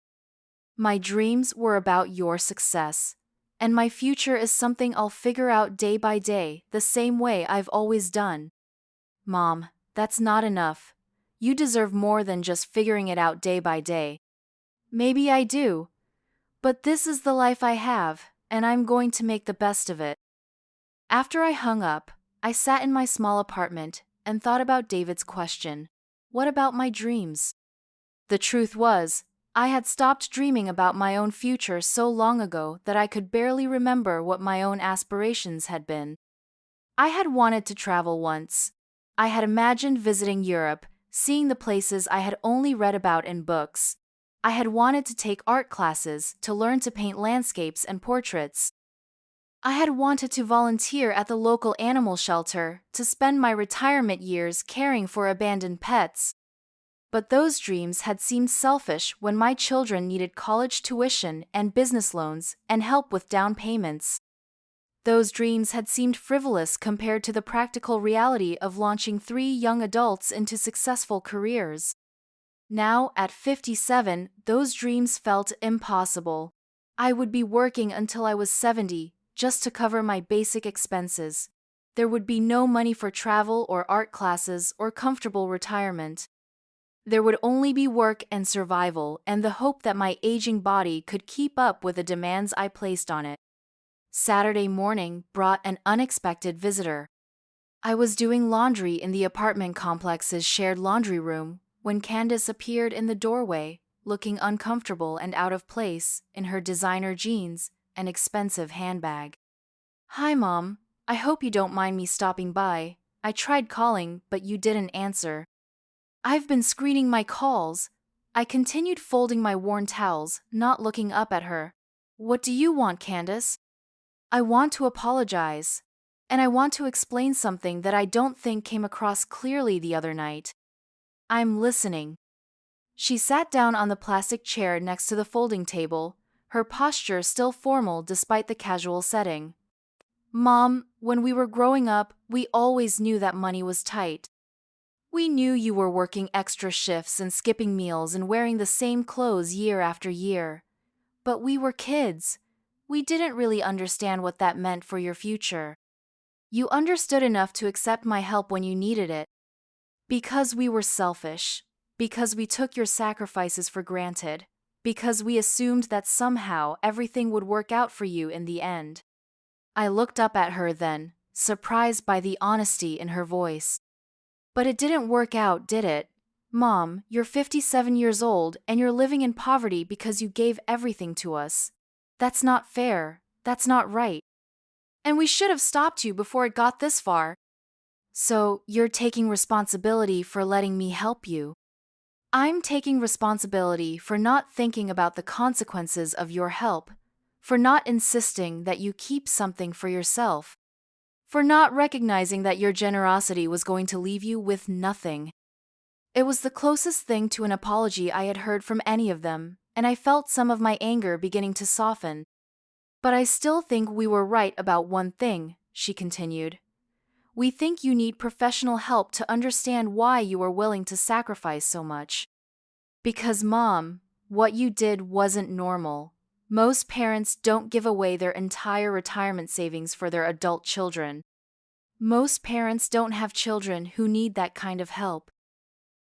My dreams were about your success. And my future is something I'll figure out day by day, the same way I've always done. Mom, that's not enough. You deserve more than just figuring it out day by day. Maybe I do. But this is the life I have, and I'm going to make the best of it. After I hung up, I sat in my small apartment and thought about David's question. What about my dreams? The truth was, I had stopped dreaming about my own future so long ago that I could barely remember what my own aspirations had been. I had wanted to travel once. I had imagined visiting Europe, seeing the places I had only read about in books. I had wanted to take art classes to learn to paint landscapes and portraits. I had wanted to volunteer at the local animal shelter to spend my retirement years caring for abandoned pets. But those dreams had seemed selfish when my children needed college tuition and business loans and help with down payments. Those dreams had seemed frivolous compared to the practical reality of launching 3 young adults into successful careers. Now, at 57, those dreams felt impossible. I would be working until I was 70, just to cover my basic expenses. There would be no money for travel or art classes or comfortable retirement. There would only be work and survival and the hope that my aging body could keep up with the demands I placed on it. Saturday morning brought an unexpected visitor. I was doing laundry in the apartment complex's shared laundry room when Candace appeared in the doorway, looking uncomfortable and out of place in her designer jeans and expensive handbag. Hi, Mom. I hope you don't mind me stopping by. I tried calling, but you didn't answer. I've been screening my calls. I continued folding my worn towels, not looking up at her. What do you want, Candace? I want to apologize. And I want to explain something that I don't think came across clearly the other night. I'm listening. She sat down on the plastic chair next to the folding table, her posture still formal despite the casual setting. Mom, when we were growing up, we always knew that money was tight. We knew you were working extra shifts and skipping meals and wearing the same clothes year after year. But we were kids. We didn't really understand what that meant for your future. You understood enough to accept my help when you needed it. Because we were selfish. Because we took your sacrifices for granted. because we assumed that somehow everything would work out for you in the end. I looked up at her then, surprised by the honesty in her voice. But it didn't work out, did it? Mom, you're 57 years old and you're living in poverty because you gave everything to us. That's not fair. That's not right. And we should have stopped you before it got this far. So, you're taking responsibility for letting me help you. I'm taking responsibility for not thinking about the consequences of your help, for not insisting that you keep something for yourself, for not recognizing that your generosity was going to leave you with nothing. It was the closest thing to an apology I had heard from any of them, and I felt some of my anger beginning to soften. But I still think we were right about one thing, she continued. We think you need professional help to understand why you are willing to sacrifice so much. Because, Mom, what you did wasn't normal. Most parents don't give away their entire retirement savings for their adult children. Most parents don't have children who need that kind of help.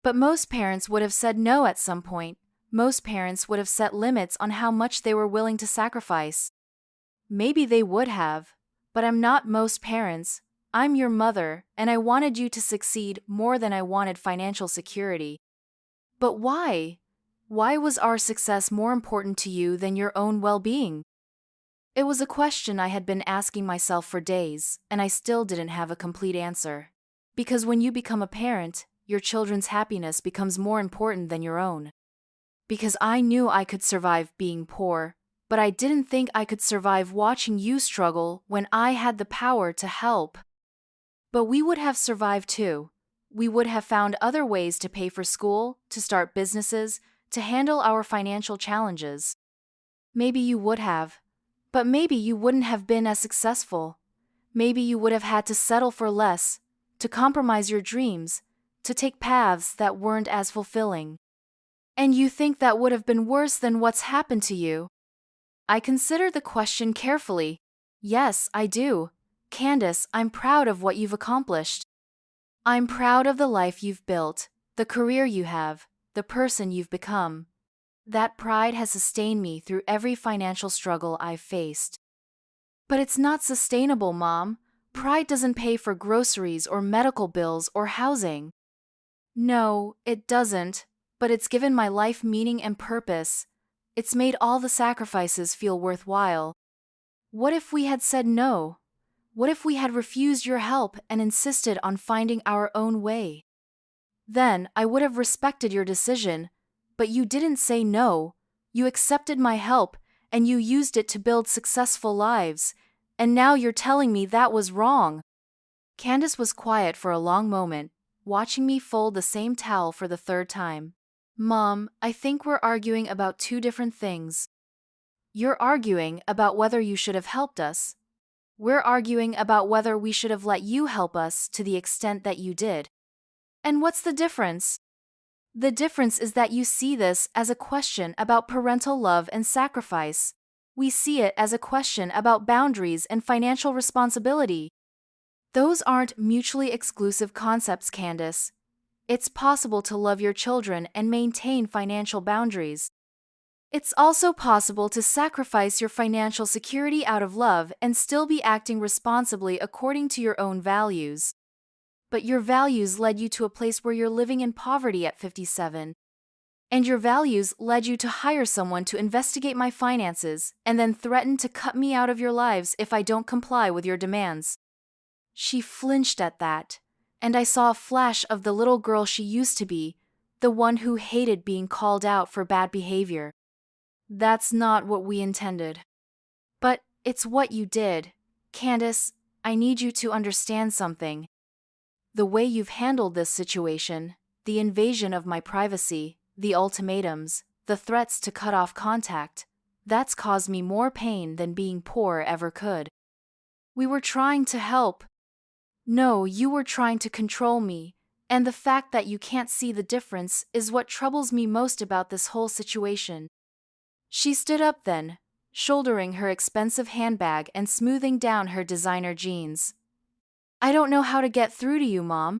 But most parents would have said no at some point. Most parents would have set limits on how much they were willing to sacrifice. Maybe they would have, but I'm not most parents. I'm your mother, and I wanted you to succeed more than I wanted financial security. But why? Why was our success more important to you than your own well-being? It was a question I had been asking myself for days, and I still didn't have a complete answer. Because when you become a parent, your children's happiness becomes more important than your own. Because I knew I could survive being poor, but I didn't think I could survive watching you struggle when I had the power to help. But we would have survived too. We would have found other ways to pay for school, to start businesses, to handle our financial challenges. Maybe you would have, but maybe you wouldn't have been as successful. Maybe you would have had to settle for less, to compromise your dreams, to take paths that weren't as fulfilling. And you think that would have been worse than what's happened to you? I considered the question carefully. Yes, I do. Candace, I'm proud of what you've accomplished. I'm proud of the life you've built, the career you have, the person you've become. That pride has sustained me through every financial struggle I've faced. But it's not sustainable, Mom. Pride doesn't pay for groceries or medical bills or housing. No, it doesn't, but it's given my life meaning and purpose. It's made all the sacrifices feel worthwhile. What if we had said no? What if we had refused your help and insisted on finding our own way? Then I would have respected your decision, but you didn't say no. You accepted my help, and you used it to build successful lives, and now you're telling me that was wrong. Candace was quiet for a long moment, watching me fold the same towel for the third time. Mom, I think we're arguing about two different things. You're arguing about whether you should have helped us. We're arguing about whether we should have let you help us to the extent that you did. And what's the difference? The difference is that you see this as a question about parental love and sacrifice. We see it as a question about boundaries and financial responsibility. Those aren't mutually exclusive concepts, Candace. It's possible to love your children and maintain financial boundaries. It's also possible to sacrifice your financial security out of love and still be acting responsibly according to your own values. But your values led you to a place where you're living in poverty at 57. And your values led you to hire someone to investigate my finances and then threaten to cut me out of your lives if I don't comply with your demands. She flinched at that, and I saw a flash of the little girl she used to be, the one who hated being called out for bad behavior. That's not what we intended. But it's what you did. Candace, I need you to understand something. The way you've handled this situation, the invasion of my privacy, the ultimatums, the threats to cut off contact, that's caused me more pain than being poor ever could. We were trying to help. No, you were trying to control me, and the fact that you can't see the difference is what troubles me most about this whole situation. She stood up then, shouldering her expensive handbag and smoothing down her designer jeans. I don't know how to get through to you, Mom.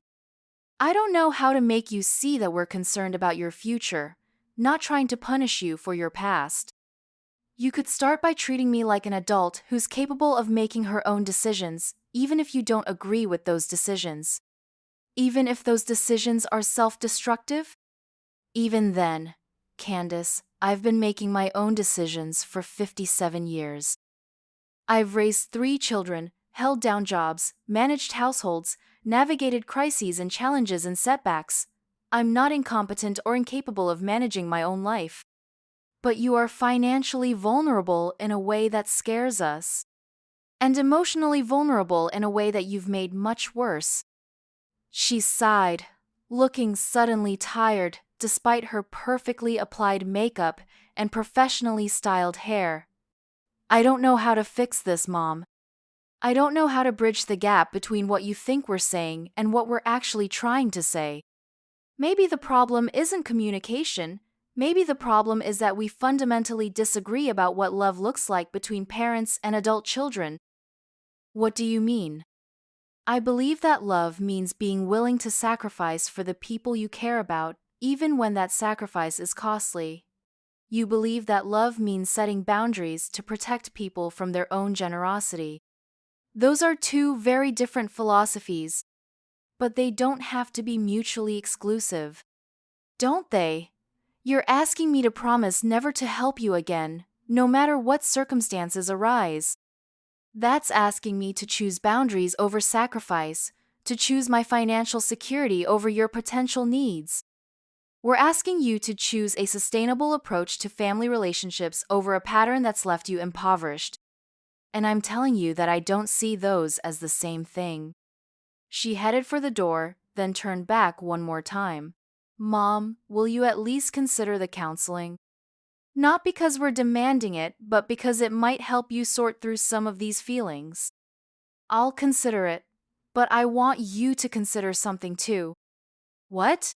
I don't know how to make you see that we're concerned about your future. not trying to punish you for your past. You could start by treating me like an adult who's capable of making her own decisions, even if you don't agree with those decisions. Even if those decisions are self-destructive? Even then, Candace, I've been making my own decisions for 57 years. I've raised 3 children, held down jobs, managed households, navigated crises and challenges and setbacks. I'm not incompetent or incapable of managing my own life. But you are financially vulnerable in a way that scares us. And emotionally vulnerable in a way that you've made much worse. She sighed, looking suddenly tired despite her perfectly applied makeup and professionally styled hair. I don't know how to fix this, Mom. I don't know how to bridge the gap between what you think we're saying and what we're actually trying to say. Maybe the problem isn't communication. Maybe the problem is that we fundamentally disagree about what love looks like between parents and adult children. What do you mean? I believe that love means being willing to sacrifice for the people you care about, even when that sacrifice is costly. You believe that love means setting boundaries to protect people from their own generosity. Those are 2 very different philosophies, but they don't have to be mutually exclusive. Don't they? You're asking me to promise never to help you again, no matter what circumstances arise. That's asking me to choose boundaries over sacrifice, to choose my financial security over your potential needs. We're asking you to choose a sustainable approach to family relationships over a pattern that's left you impoverished. And I'm telling you that I don't see those as the same thing. She headed for the door, then turned back one more time. Mom, will you at least consider the counseling? Not because we're demanding it, but because it might help you sort through some of these feelings. I'll consider it, but I want you to consider something too. What?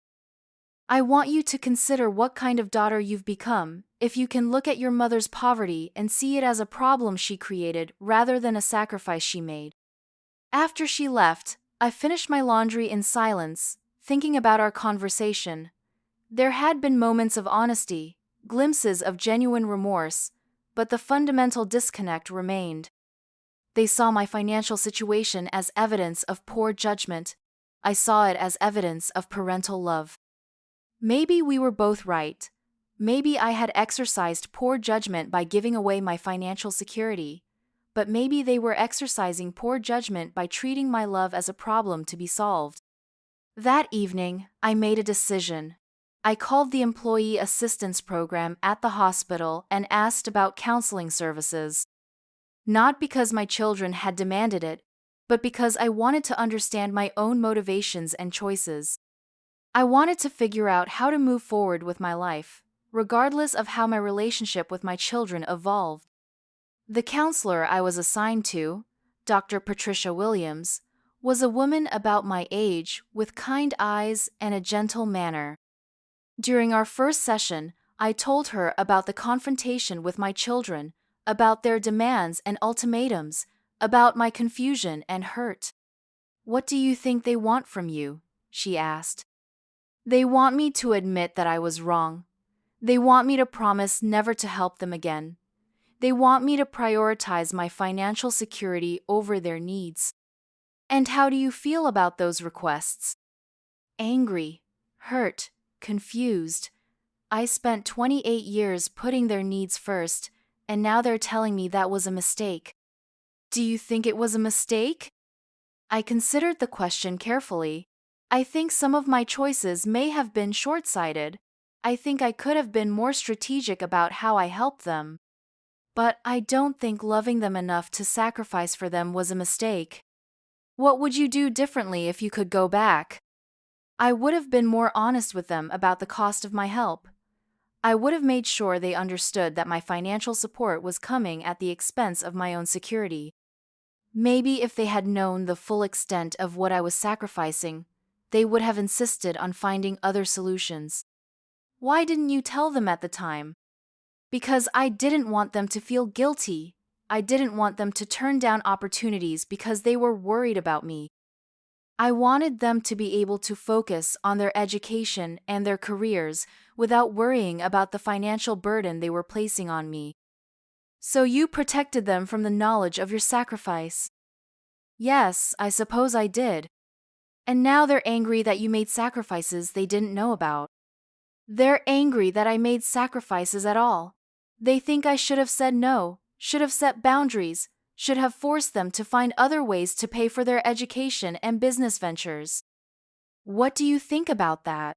I want you to consider what kind of daughter you've become, if you can look at your mother's poverty and see it as a problem she created rather than a sacrifice she made. After she left, I finished my laundry in silence, thinking about our conversation. There had been moments of honesty, glimpses of genuine remorse, but the fundamental disconnect remained. They saw my financial situation as evidence of poor judgment. I saw it as evidence of parental love. Maybe we were both right. Maybe I had exercised poor judgment by giving away my financial security. But maybe they were exercising poor judgment by treating my love as a problem to be solved. That evening, I made a decision. I called the employee assistance program at the hospital and asked about counseling services. Not because my children had demanded it, but because I wanted to understand my own motivations and choices. I wanted to figure out how to move forward with my life, regardless of how my relationship with my children evolved. The counselor I was assigned to, Dr. Patricia Williams, was a woman about my age with kind eyes and a gentle manner. During our first session, I told her about the confrontation with my children, about their demands and ultimatums, about my confusion and hurt. "What do you think they want from you?" she asked. "They want me to admit that I was wrong. They want me to promise never to help them again. They want me to prioritize my financial security over their needs." "And how do you feel about those requests?" "Angry, hurt, confused. I spent 28 years putting their needs first, and now they're telling me that was a mistake." "Do you think it was a mistake?" I considered the question carefully. I think some of my choices may have been short-sighted. I think I could have been more strategic about how I helped them. But I don't think loving them enough to sacrifice for them was a mistake. "What would you do differently if you could go back?" "I would have been more honest with them about the cost of my help. I would have made sure they understood that my financial support was coming at the expense of my own security. Maybe if they had known the full extent of what I was sacrificing, they would have insisted on finding other solutions." "Why didn't you tell them at the time?" "Because I didn't want them to feel guilty. I didn't want them to turn down opportunities because they were worried about me. I wanted them to be able to focus on their education and their careers without worrying about the financial burden they were placing on me. So you protected them from the knowledge of your sacrifice? Yes, I suppose I did. And now they're angry that you made sacrifices they didn't know about. They're angry that I made sacrifices at all. They think I should have said no, should have set boundaries, should have forced them to find other ways to pay for their education and business ventures. What do you think about that?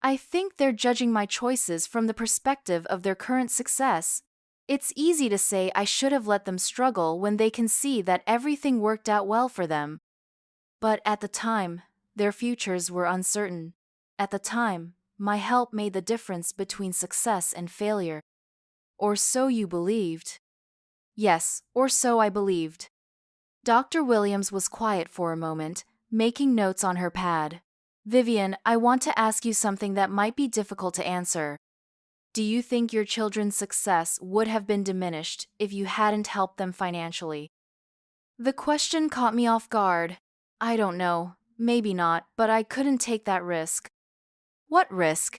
I think they're judging my choices from the perspective of their current success. It's easy to say I should have let them struggle when they can see that everything worked out well for them. But at the time, their futures were uncertain. At the time, my help made the difference between success and failure. Or so you believed. Yes, or so I believed. Dr. Williams was quiet for a moment, making notes on her pad. Vivian, I want to ask you something that might be difficult to answer. Do you think your children's success would have been diminished if you hadn't helped them financially? The question caught me off guard. I don't know, maybe not, but I couldn't take that risk. What risk?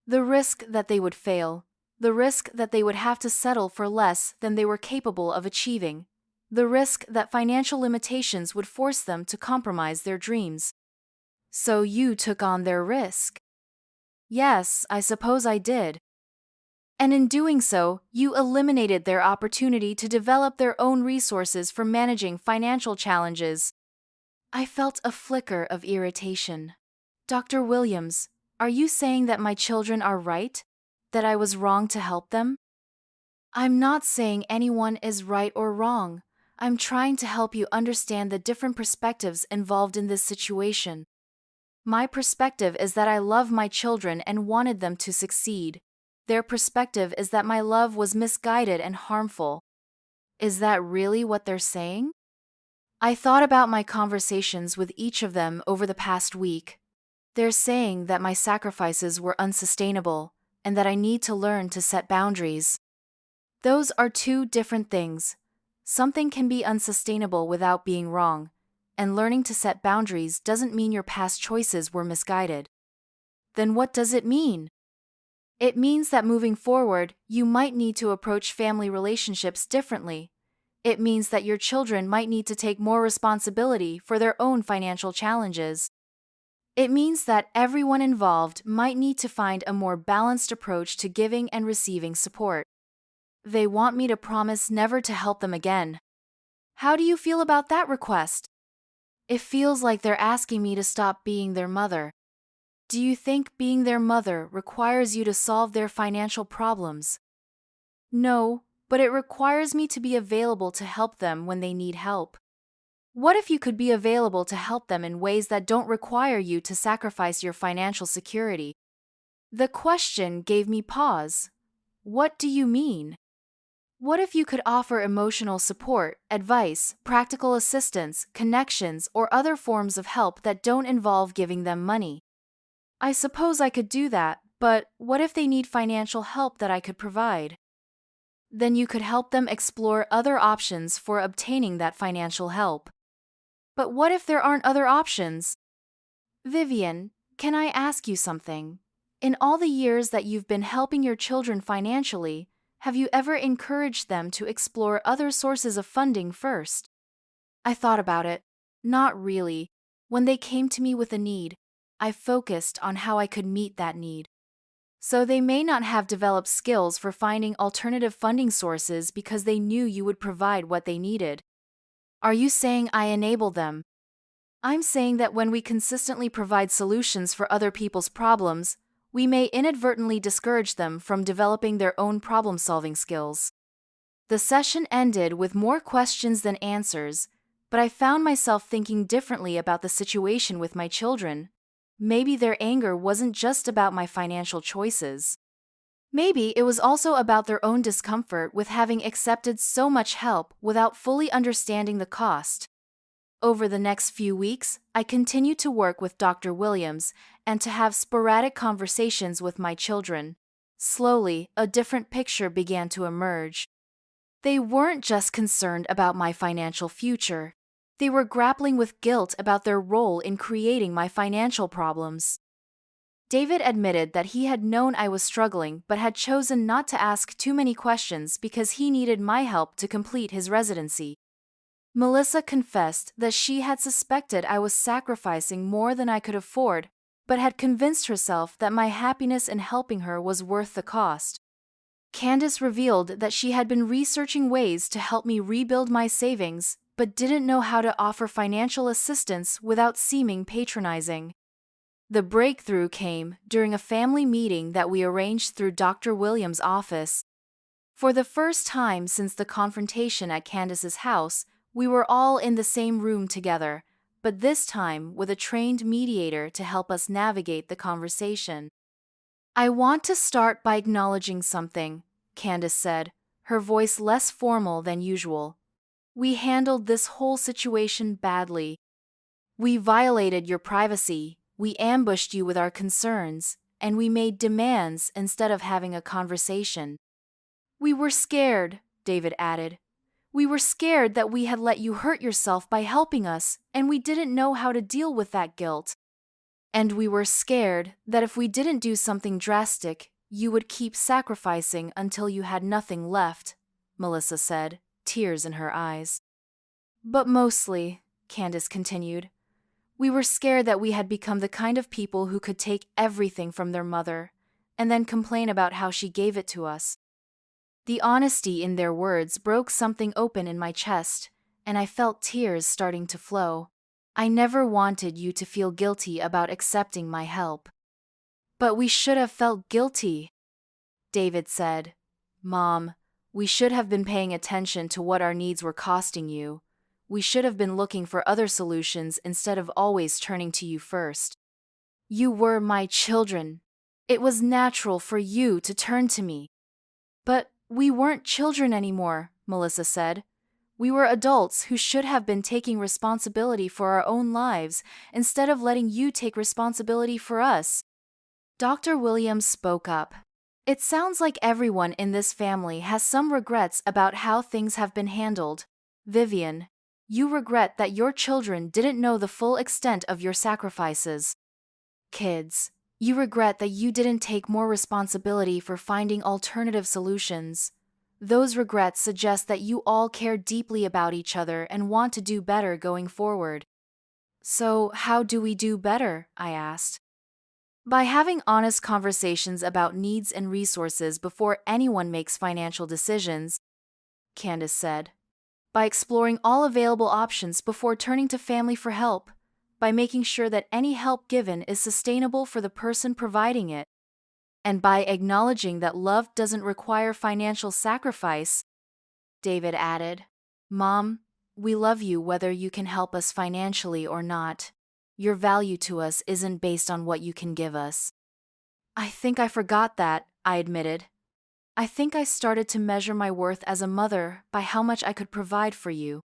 The risk that they would fail. The risk that they would have to settle for less than they were capable of achieving. The risk that financial limitations would force them to compromise their dreams. So you took on their risk? Yes, I suppose I did. And in doing so, you eliminated their opportunity to develop their own resources for managing financial challenges. I felt a flicker of irritation. Dr. Williams, are you saying that my children are right? That I was wrong to help them? I'm not saying anyone is right or wrong. I'm trying to help you understand the different perspectives involved in this situation. My perspective is that I love my children and wanted them to succeed. Their perspective is that my love was misguided and harmful. Is that really what they're saying? I thought about my conversations with each of them over the past week. They're saying that my sacrifices were unsustainable and that I need to learn to set boundaries. Those are two different things. Something can be unsustainable without being wrong, and learning to set boundaries doesn't mean your past choices were misguided. Then what does it mean? It means that moving forward, you might need to approach family relationships differently. It means that your children might need to take more responsibility for their own financial challenges. It means that everyone involved might need to find a more balanced approach to giving and receiving support. They want me to promise never to help them again. How do you feel about that request? It feels like they're asking me to stop being their mother. Do you think being their mother requires you to solve their financial problems? No, but it requires me to be available to help them when they need help. What if you could be available to help them in ways that don't require you to sacrifice your financial security? The question gave me pause. What do you mean? What if you could offer emotional support, advice, practical assistance, connections, or other forms of help that don't involve giving them money? I suppose I could do that, but what if they need financial help that I could provide? Then you could help them explore other options for obtaining that financial help. But what if there aren't other options? Vivian, can I ask you something? In all the years that you've been helping your children financially, have you ever encouraged them to explore other sources of funding first? I thought about it. Not really. When they came to me with a need, I focused on how I could meet that need. So they may not have developed skills for finding alternative funding sources because they knew you would provide what they needed. Are you saying I enable them? I'm saying that when we consistently provide solutions for other people's problems, we may inadvertently discourage them from developing their own problem-solving skills. The session ended with more questions than answers, but I found myself thinking differently about the situation with my children. Maybe their anger wasn't just about my financial choices. Maybe it was also about their own discomfort with having accepted so much help without fully understanding the cost. Over the next few weeks, I continued to work with Dr. Williams and to have sporadic conversations with my children. Slowly, a different picture began to emerge. They weren't just concerned about my financial future. They were grappling with guilt about their role in creating my financial problems. David admitted that he had known I was struggling but had chosen not to ask too many questions because he needed my help to complete his residency. Melissa confessed that she had suspected I was sacrificing more than I could afford, but had convinced herself that my happiness in helping her was worth the cost. Candace revealed that she had been researching ways to help me rebuild my savings, but didn't know how to offer financial assistance without seeming patronizing. The breakthrough came during a family meeting that we arranged through Dr. Williams' office. For the first time since the confrontation at Candace's house, we were all in the same room together, but this time with a trained mediator to help us navigate the conversation. "I want to start by acknowledging something," Candace said, her voice less formal than usual. "We handled this whole situation badly. We violated your privacy, we ambushed you with our concerns, and we made demands instead of having a conversation." "We were scared," David added. "We were scared that we had let you hurt yourself by helping us, and we didn't know how to deal with that guilt. And we were scared that if we didn't do something drastic, you would keep sacrificing until you had nothing left," Melissa said, tears in her eyes. "But mostly," Candace continued, "we were scared that we had become the kind of people who could take everything from their mother, and then complain about how she gave it to us." The honesty in their words broke something open in my chest, and I felt tears starting to flow. "I never wanted you to feel guilty about accepting my help." "But we should have felt guilty," David said. "Mom, we should have been paying attention to what our needs were costing you. We should have been looking for other solutions instead of always turning to you first. You were my children. It was natural for you to turn to me." "But we weren't children anymore," Melissa said. "We were adults who should have been taking responsibility for our own lives instead of letting you take responsibility for us." Dr. Williams spoke up. "It sounds like everyone in this family has some regrets about how things have been handled. Vivian, you regret that your children didn't know the full extent of your sacrifices. Kids, you regret that you didn't take more responsibility for finding alternative solutions. Those regrets suggest that you all care deeply about each other and want to do better going forward." "So, how do we do better?" I asked. "By having honest conversations about needs and resources before anyone makes financial decisions," Candace said. "By exploring all available options before turning to family for help. By making sure that any help given is sustainable for the person providing it. And by acknowledging that love doesn't require financial sacrifice," David added. "Mom, we love you whether you can help us financially or not. Your value to us isn't based on what you can give us." "I think I forgot that," I admitted. "I think I started to measure my worth as a mother by how much I could provide for you."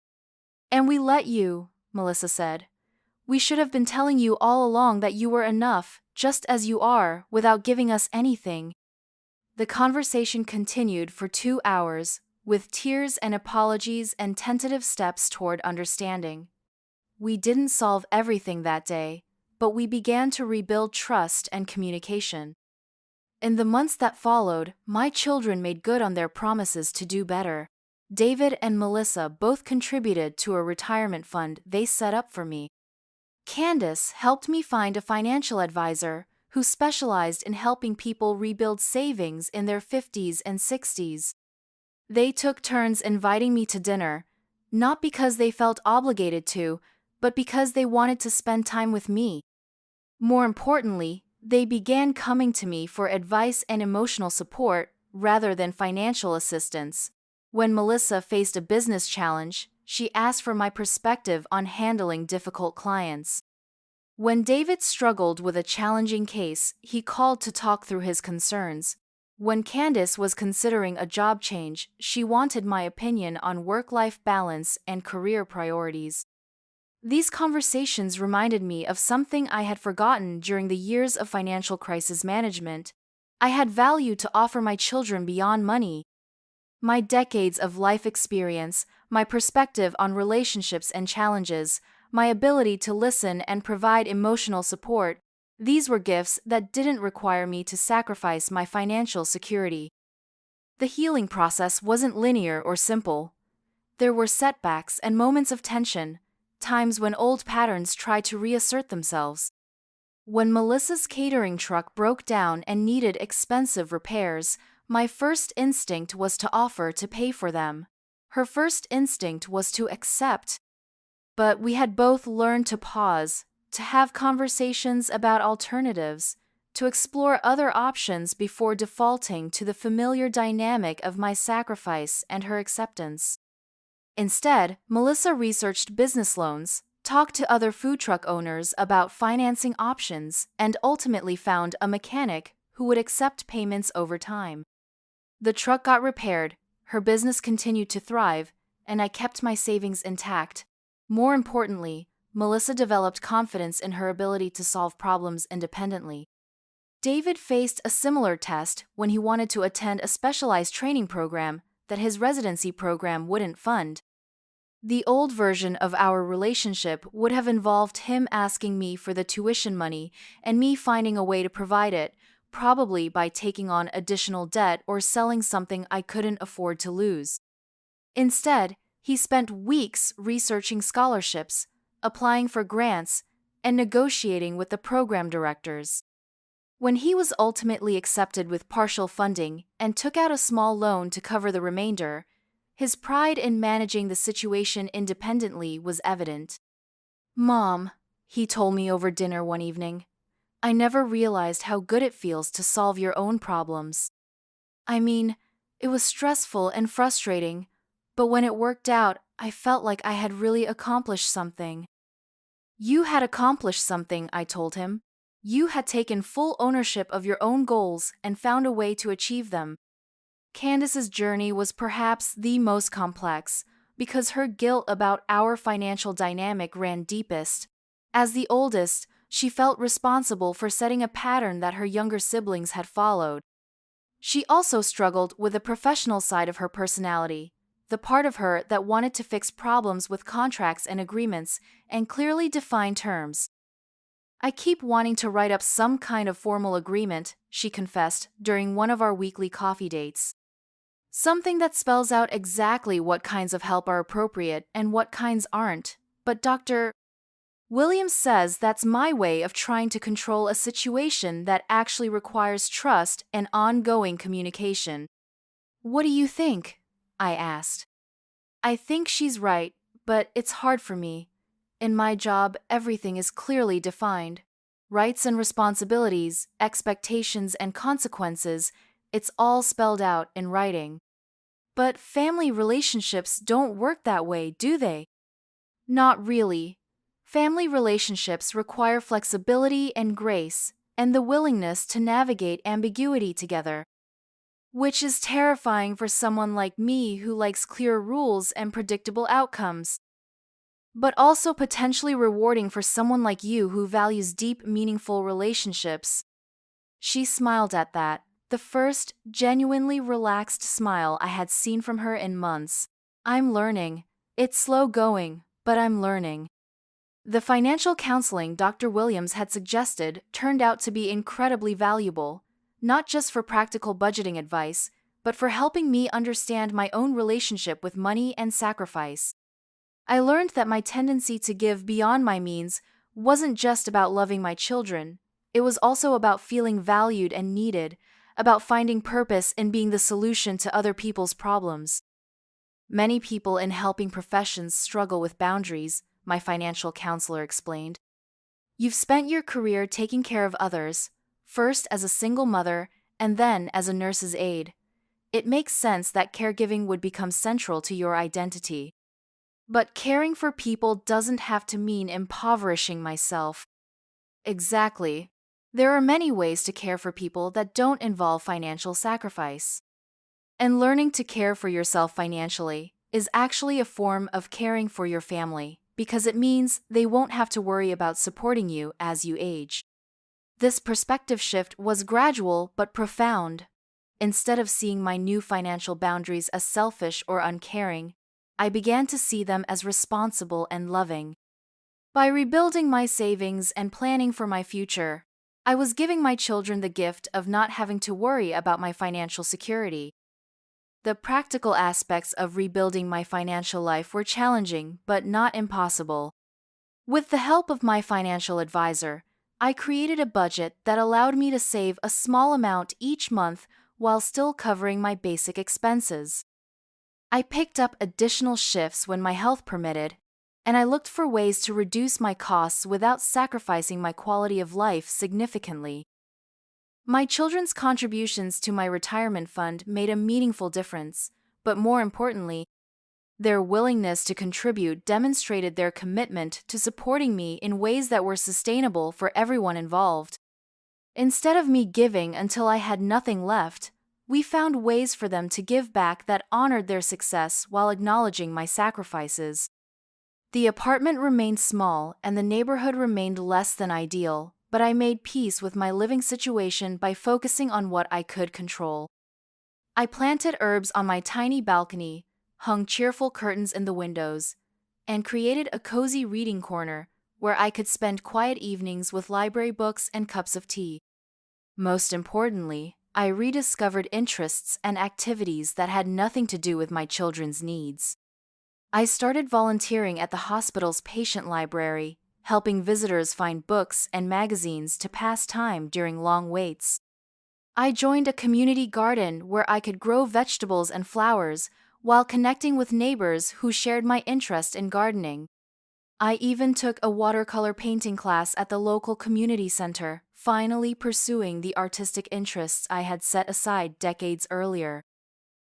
"And we let you," Melissa said. "We should have been telling you all along that you were enough, just as you are, without giving us anything." The conversation continued for 2 hours, with tears and apologies and tentative steps toward understanding. We didn't solve everything that day, but we began to rebuild trust and communication. In the months that followed, my children made good on their promises to do better. David and Melissa both contributed to a retirement fund they set up for me. Candace helped me find a financial advisor who specialized in helping people rebuild savings in their 50s and 60s. They took turns inviting me to dinner, not because they felt obligated to, but because they wanted to spend time with me. More importantly, they began coming to me for advice and emotional support rather than financial assistance. When Melissa faced a business challenge, she asked for my perspective on handling difficult clients. When David struggled with a challenging case, he called to talk through his concerns. When Candace was considering a job change, she wanted my opinion on work-life balance and career priorities. These conversations reminded me of something I had forgotten during the years of financial crisis management. I had value to offer my children beyond money. My decades of life experience, my perspective on relationships and challenges, my ability to listen and provide emotional support, These were gifts that didn't require me to sacrifice my financial security. The healing process wasn't linear or simple. There were setbacks and moments of tension, times when old patterns tried to reassert themselves. When Melissa's catering truck broke down and needed expensive repairs, my first instinct was to offer to pay for them. Her first instinct was to accept. But we had both learned to pause, to have conversations about alternatives, to explore other options before defaulting to the familiar dynamic of my sacrifice and her acceptance. Instead, Melissa researched business loans, talked to other food truck owners about financing options, and ultimately found a mechanic who would accept payments over time. The truck got repaired, her business continued to thrive, and I kept my savings intact. More importantly, Melissa developed confidence in her ability to solve problems independently. David faced a similar test when he wanted to attend a specialized training program that his residency program wouldn't fund. The old version of our relationship would have involved him asking me for the tuition money and me finding a way to provide it, probably by taking on additional debt or selling something I couldn't afford to lose. Instead, he spent weeks researching scholarships, applying for grants, and negotiating with the program directors. When he was ultimately accepted with partial funding and took out a small loan to cover the remainder, his pride in managing the situation independently was evident. "Mom," he told me over dinner one evening, "I never realized how good it feels to solve your own problems. I mean, it was stressful and frustrating, but when it worked out, I felt like I had really accomplished something." "You had accomplished something," I told him. "You had taken full ownership of your own goals and found a way to achieve them." Candace's journey was perhaps the most complex, because her guilt about our financial dynamic ran deepest. As the oldest, she felt responsible for setting a pattern that her younger siblings had followed. She also struggled with the professional side of her personality, the part of her that wanted to fix problems with contracts and agreements and clearly define terms. "I keep wanting to write up some kind of formal agreement," she confessed during one of our weekly coffee dates. "Something that spells out exactly what kinds of help are appropriate and what kinds aren't. But Dr. Williams says that's my way of trying to control a situation that actually requires trust and ongoing communication." "What do you think?" I asked. "I think she's right, but it's hard for me. In my job, everything is clearly defined. Rights and responsibilities, expectations and consequences, it's all spelled out in writing. But family relationships don't work that way, do they?" "Not really. Family relationships require flexibility and grace, and the willingness to navigate ambiguity together. Which is terrifying for someone like me who likes clear rules and predictable outcomes. But also potentially rewarding for someone like you who values deep, meaningful relationships." She smiled at that, the first genuinely relaxed smile I had seen from her in months. "I'm learning. It's slow going, but I'm learning." The financial counseling Dr. Williams had suggested turned out to be incredibly valuable, not just for practical budgeting advice, but for helping me understand my own relationship with money and sacrifice. I learned that my tendency to give beyond my means wasn't just about loving my children, it was also about feeling valued and needed, about finding purpose in being the solution to other people's problems. Many people in helping professions struggle with boundaries, my financial counselor explained. You've spent your career taking care of others, first as a single mother and then as a nurse's aide. It makes sense that caregiving would become central to your identity. But caring for people doesn't have to mean impoverishing myself. Exactly. There are many ways to care for people that don't involve financial sacrifice. And learning to care for yourself financially is actually a form of caring for your family, because it means they won't have to worry about supporting you as you age. This perspective shift was gradual but profound. Instead of seeing my new financial boundaries as selfish or uncaring, I began to see them as responsible and loving. By rebuilding my savings and planning for my future, I was giving my children the gift of not having to worry about my financial security. The practical aspects of rebuilding my financial life were challenging but not impossible. With the help of my financial advisor, I created a budget that allowed me to save a small amount each month while still covering my basic expenses. I picked up additional shifts when my health permitted, and I looked for ways to reduce my costs without sacrificing my quality of life significantly. My children's contributions to my retirement fund made a meaningful difference, but more importantly, their willingness to contribute demonstrated their commitment to supporting me in ways that were sustainable for everyone involved. Instead of me giving until I had nothing left, we found ways for them to give back that honored their success while acknowledging my sacrifices. The apartment remained small and the neighborhood remained less than ideal, but I made peace with my living situation by focusing on what I could control. I planted herbs on my tiny balcony, hung cheerful curtains in the windows, and created a cozy reading corner where I could spend quiet evenings with library books and cups of tea. Most importantly, I rediscovered interests and activities that had nothing to do with my children's needs. I started volunteering at the hospital's patient library, helping visitors find books and magazines to pass time during long waits. I joined a community garden where I could grow vegetables and flowers while connecting with neighbors who shared my interest in gardening. I even took a watercolor painting class at the local community center, finally pursuing the artistic interests I had set aside decades earlier.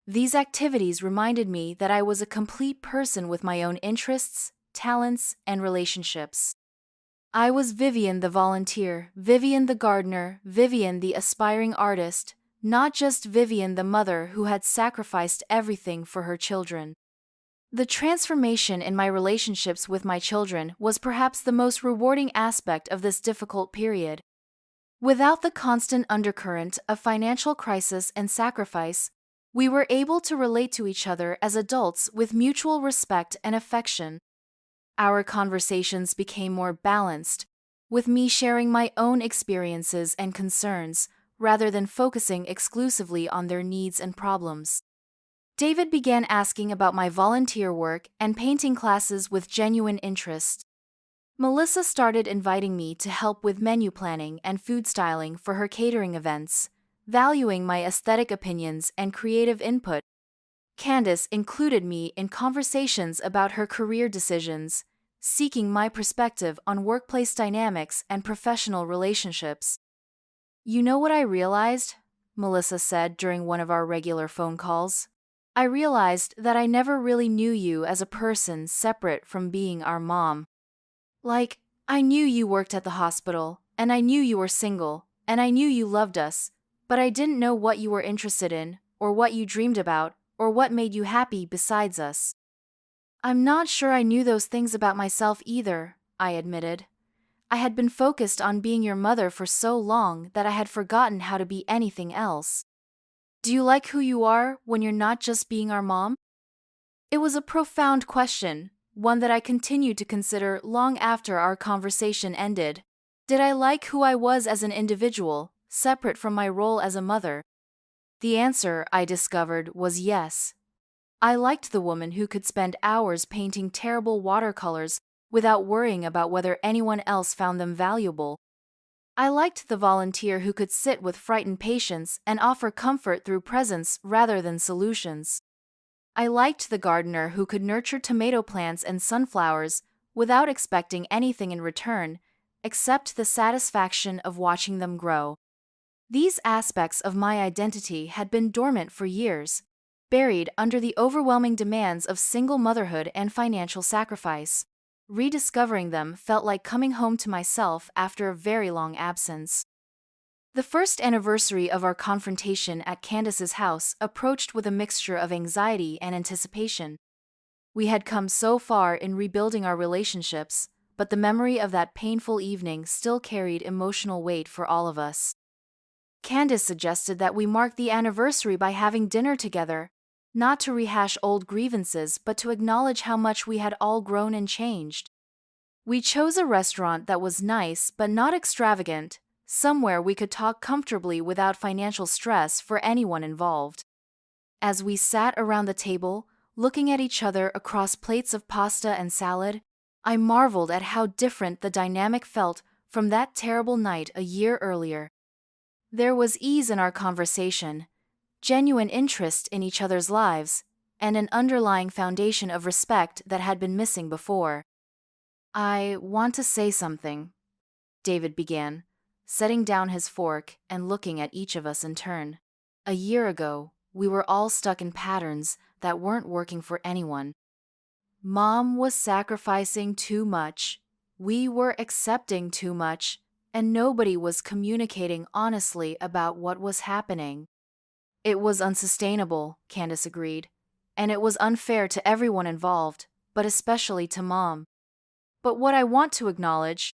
These activities reminded me that I was a complete person with my own interests, talents, and relationships. I was Vivian the volunteer, Vivian the gardener, Vivian the aspiring artist, not just Vivian the mother who had sacrificed everything for her children. The transformation in my relationships with my children was perhaps the most rewarding aspect of this difficult period. Without the constant undercurrent of financial crisis and sacrifice, we were able to relate to each other as adults with mutual respect and affection. Our conversations became more balanced, with me sharing my own experiences and concerns, rather than focusing exclusively on their needs and problems. David began asking about my volunteer work and painting classes with genuine interest. Melissa started inviting me to help with menu planning and food styling for her catering events, valuing my aesthetic opinions and creative input. Candace included me in conversations about her career decisions, seeking my perspective on workplace dynamics and professional relationships. "You know what I realized?" Melissa said during one of our regular phone calls. "I realized that I never really knew you as a person separate from being our mom. Like, I knew you worked at the hospital, and I knew you were single, and I knew you loved us, but I didn't know what you were interested in, or what you dreamed about, or what made you happy besides us." "I'm not sure I knew those things about myself either," I admitted. "I had been focused on being your mother for so long that I had forgotten how to be anything else." "Do you like who you are when you're not just being our mom?" It was a profound question, one that I continued to consider long after our conversation ended. Did I like who I was as an individual, separate from my role as a mother? The answer, I discovered, was yes. I liked the woman who could spend hours painting terrible watercolors without worrying about whether anyone else found them valuable. I liked the volunteer who could sit with frightened patients and offer comfort through presence rather than solutions. I liked the gardener who could nurture tomato plants and sunflowers without expecting anything in return, except the satisfaction of watching them grow. These aspects of my identity had been dormant for years, buried under the overwhelming demands of single motherhood and financial sacrifice. Rediscovering them felt like coming home to myself after a very long absence. The first anniversary of our confrontation at Candace's house approached with a mixture of anxiety and anticipation. We had come so far in rebuilding our relationships, but the memory of that painful evening still carried emotional weight for all of us. Candace suggested that we mark the anniversary by having dinner together, not to rehash old grievances but to acknowledge how much we had all grown and changed. We chose a restaurant that was nice but not extravagant, somewhere we could talk comfortably without financial stress for anyone involved. As we sat around the table, looking at each other across plates of pasta and salad, I marveled at how different the dynamic felt from that terrible night a year earlier. There was ease in our conversation, genuine interest in each other's lives, and an underlying foundation of respect that had been missing before. "I want to say something," David began, setting down his fork and looking at each of us in turn. "A year ago, we were all stuck in patterns that weren't working for anyone. Mom was sacrificing too much, we were accepting too much, and nobody was communicating honestly about what was happening. It was unsustainable," Candace agreed, "and it was unfair to everyone involved, but especially to Mom. But what I want to acknowledge,"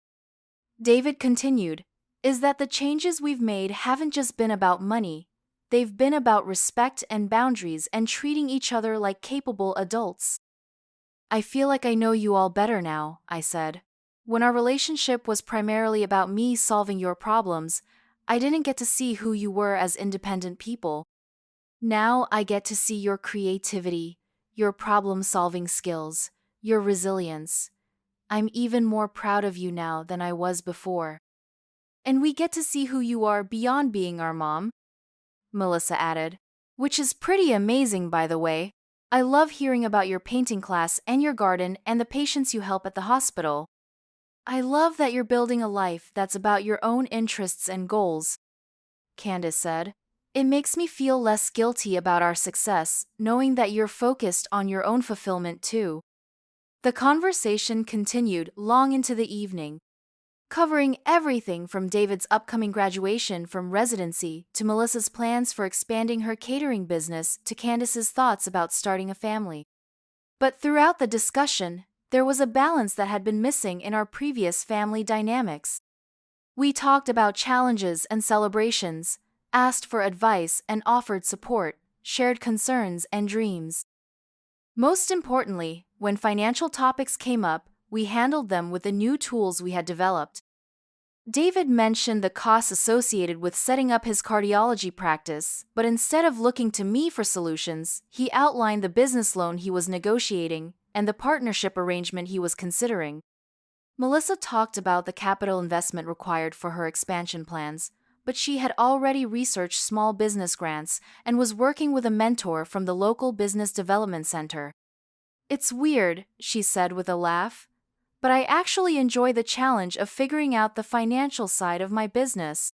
David continued, "is that the changes we've made haven't just been about money. They've been about respect and boundaries and treating each other like capable adults." "I feel like I know you all better now," I said. "When our relationship was primarily about me solving your problems, I didn't get to see who you were as independent people. Now I get to see your creativity, your problem-solving skills, your resilience. I'm even more proud of you now than I was before. And we get to see who you are beyond being our mom," Melissa added, "which is pretty amazing, by the way. I love hearing about your painting class and your garden and the patients you help at the hospital. I love that you're building a life that's about your own interests and goals," Candace said. "It makes me feel less guilty about our success, knowing that you're focused on your own fulfillment too." The conversation continued long into the evening, covering everything from David's upcoming graduation from residency to Melissa's plans for expanding her catering business to Candace's thoughts about starting a family. But throughout the discussion, there was a balance that had been missing in our previous family dynamics. We talked about challenges and celebrations, asked for advice and offered support, shared concerns and dreams. Most importantly, when financial topics came up, we handled them with the new tools we had developed. David mentioned the costs associated with setting up his cardiology practice, but instead of looking to me for solutions, he outlined the business loan he was negotiating and the partnership arrangement he was considering. Melissa talked about the capital investment required for her expansion plans, but she had already researched small business grants and was working with a mentor from the local business development center. "It's weird," she said with a laugh, "but I actually enjoy the challenge of figuring out the financial side of my business.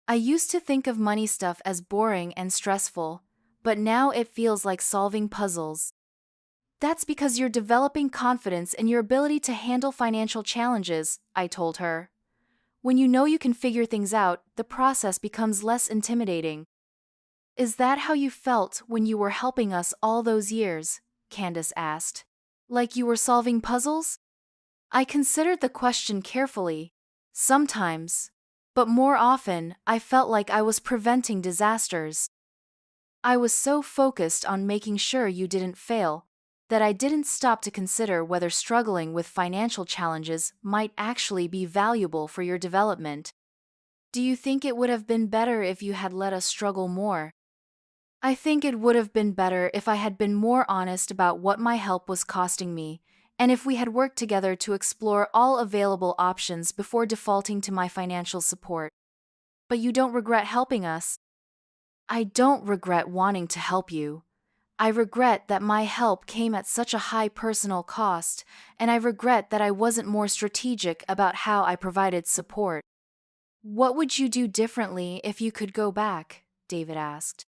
I used to think of money stuff as boring and stressful, but now it feels like solving puzzles." "That's because you're developing confidence in your ability to handle financial challenges," I told her. "When you know you can figure things out, the process becomes less intimidating." "Is that how you felt when you were helping us all those years?" Candace asked. "Like you were solving puzzles?" I considered the question carefully. Sometimes, but more often, I felt like I was preventing disasters. I was so focused on making sure you didn't fail that I didn't stop to consider whether struggling with financial challenges might actually be valuable for your development. "Do you think it would have been better if you had let us struggle more?" "I think it would have been better if I had been more honest about what my help was costing me, and if we had worked together to explore all available options before defaulting to my financial support." "But you don't regret helping us?" "I don't regret wanting to help you. I regret that my help came at such a high personal cost, and I regret that I wasn't more strategic about how I provided support." "What would you do differently if you could go back?" David asked.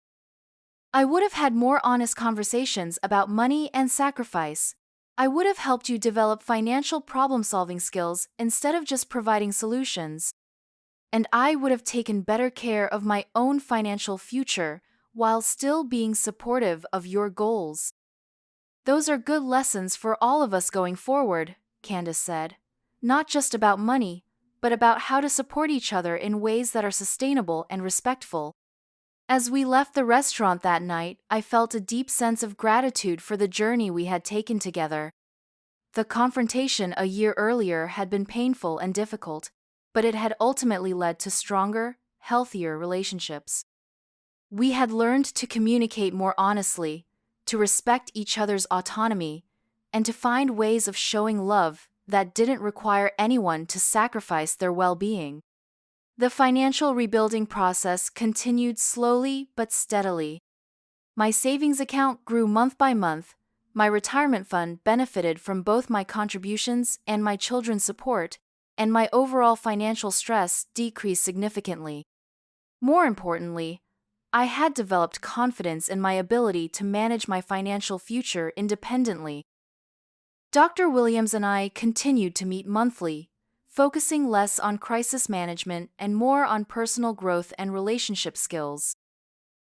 "I would have had more honest conversations about money and sacrifice. I would have helped you develop financial problem-solving skills instead of just providing solutions. And I would have taken better care of my own financial future while still being supportive of your goals." "Those are good lessons for all of us going forward," Candace said. "Not just about money, but about how to support each other in ways that are sustainable and respectful." As we left the restaurant that night, I felt a deep sense of gratitude for the journey we had taken together. The confrontation a year earlier had been painful and difficult, but it had ultimately led to stronger, healthier relationships. We had learned to communicate more honestly, to respect each other's autonomy, and to find ways of showing love that didn't require anyone to sacrifice their well-being. The financial rebuilding process continued slowly but steadily. My savings account grew month by month, my retirement fund benefited from both my contributions and my children's support, and my overall financial stress decreased significantly. More importantly, I had developed confidence in my ability to manage my financial future independently. Dr. Williams and I continued to meet monthly, focusing less on crisis management and more on personal growth and relationship skills.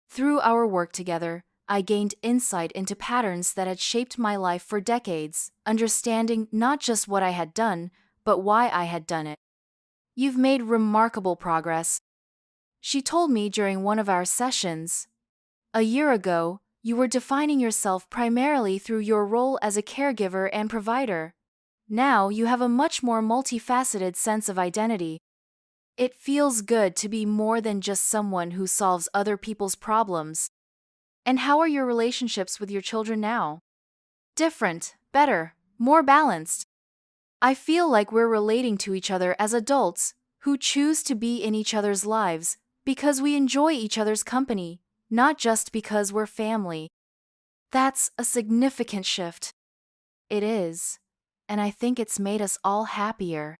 Through our work together, I gained insight into patterns that had shaped my life for decades, understanding not just what I had done, but why I had done it. "You've made remarkable progress," she told me during one of our sessions. "A year ago, you were defining yourself primarily through your role as a caregiver and provider. Now you have a much more multifaceted sense of identity. It feels good to be more than just someone who solves other people's problems." "And how are your relationships with your children now?" "Different, better, more balanced. I feel like we're relating to each other as adults who choose to be in each other's lives because we enjoy each other's company, not just because we're family." That's a significant shift. It is, and I think it's made us all happier.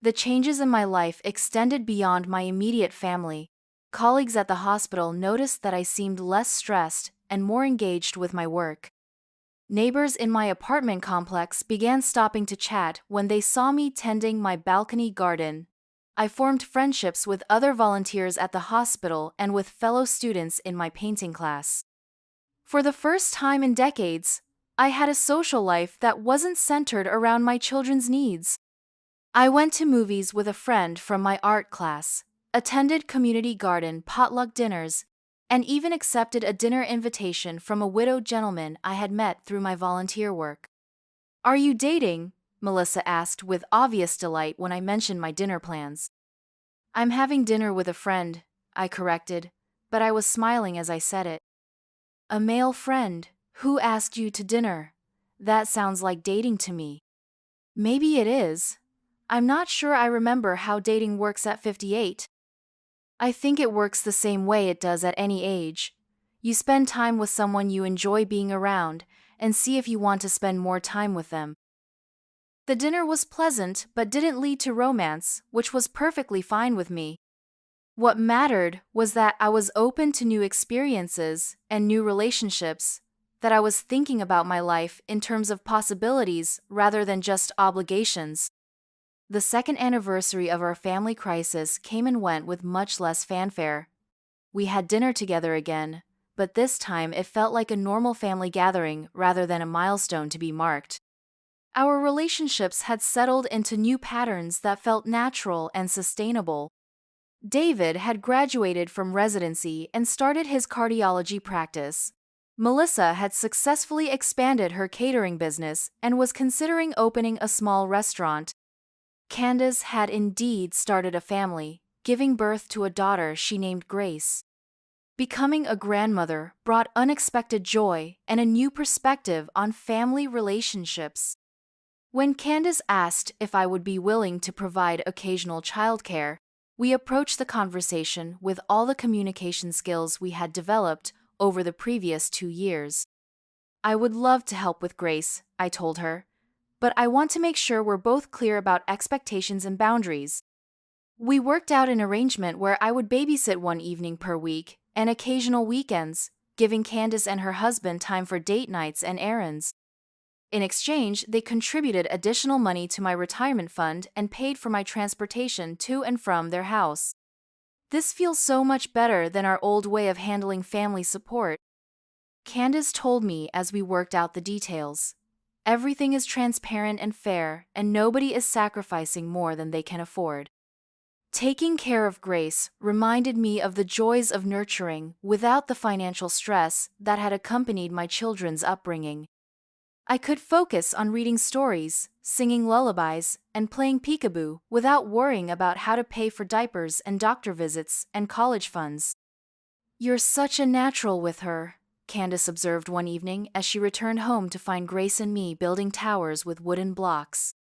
The changes in my life extended beyond my immediate family. Colleagues at the hospital noticed that I seemed less stressed and more engaged with my work. Neighbors in my apartment complex began stopping to chat when they saw me tending my balcony garden. I formed friendships with other volunteers at the hospital and with fellow students in my painting class. For the first time in decades, I had a social life that wasn't centered around my children's needs. I went to movies with a friend from my art class, attended community garden potluck dinners, and even accepted a dinner invitation from a widowed gentleman I had met through my volunteer work. "Are you dating?" Melissa asked with obvious delight when I mentioned my dinner plans. "I'm having dinner with a friend," I corrected, but I was smiling as I said it. "A male friend? Who asked you to dinner? That sounds like dating to me." "Maybe it is. I'm not sure I remember how dating works at 58. I think it works the same way it does at any age. You spend time with someone you enjoy being around and see if you want to spend more time with them." The dinner was pleasant but didn't lead to romance, which was perfectly fine with me. What mattered was that I was open to new experiences and new relationships, that I was thinking about my life in terms of possibilities rather than just obligations. The second anniversary of our family crisis came and went with much less fanfare. We had dinner together again, but this time it felt like a normal family gathering rather than a milestone to be marked. Our relationships had settled into new patterns that felt natural and sustainable. David had graduated from residency and started his cardiology practice. Melissa had successfully expanded her catering business and was considering opening a small restaurant. Candace had indeed started a family, giving birth to a daughter she named Grace. Becoming a grandmother brought unexpected joy and a new perspective on family relationships. When Candace asked if I would be willing to provide occasional childcare, we approached the conversation with all the communication skills we had developed over the previous 2 years. "I would love to help with Grace," I told her, "but I want to make sure we're both clear about expectations and boundaries." We worked out an arrangement where I would babysit one evening per week and occasional weekends, giving Candace and her husband time for date nights and errands. In exchange, they contributed additional money to my retirement fund and paid for my transportation to and from their house. "This feels so much better than our old way of handling family support," Candace told me as we worked out the details. "Everything is transparent and fair, and nobody is sacrificing more than they can afford." Taking care of Grace reminded me of the joys of nurturing without the financial stress that had accompanied my children's upbringing. I could focus on reading stories, singing lullabies, and playing peekaboo without worrying about how to pay for diapers and doctor visits and college funds. "You're such a natural with her," Candace observed one evening as she returned home to find Grace and me building towers with wooden blocks.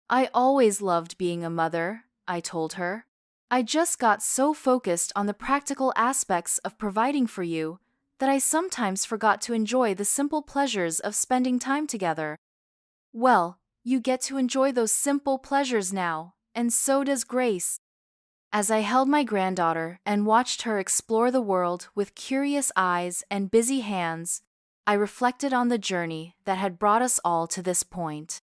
"I always loved being a mother," I told her. "I just got so focused on the practical aspects of providing for you that I sometimes forgot to enjoy the simple pleasures of spending time together." "Well, you get to enjoy those simple pleasures now, and so does Grace." As I held my granddaughter and watched her explore the world with curious eyes and busy hands, I reflected on the journey that had brought us all to this point.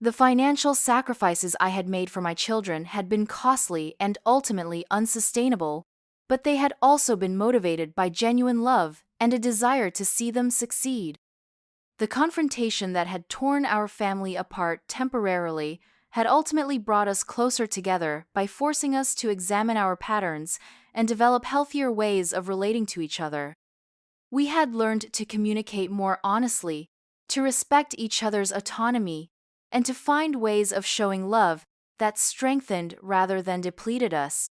The financial sacrifices I had made for my children had been costly and ultimately unsustainable, but they had also been motivated by genuine love and a desire to see them succeed. The confrontation that had torn our family apart temporarily had ultimately brought us closer together by forcing us to examine our patterns and develop healthier ways of relating to each other. We had learned to communicate more honestly, to respect each other's autonomy, and to find ways of showing love that strengthened rather than depleted us.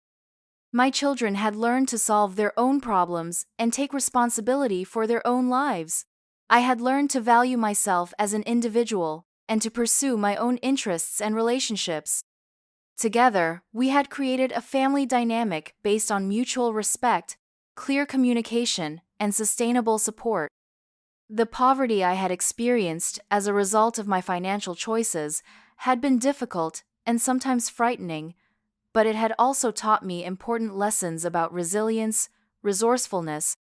My children had learned to solve their own problems and take responsibility for their own lives. I had learned to value myself as an individual and to pursue my own interests and relationships. Together, we had created a family dynamic based on mutual respect, clear communication, and sustainable support. The poverty I had experienced as a result of my financial choices had been difficult and sometimes frightening, but it had also taught me important lessons about resilience, resourcefulness,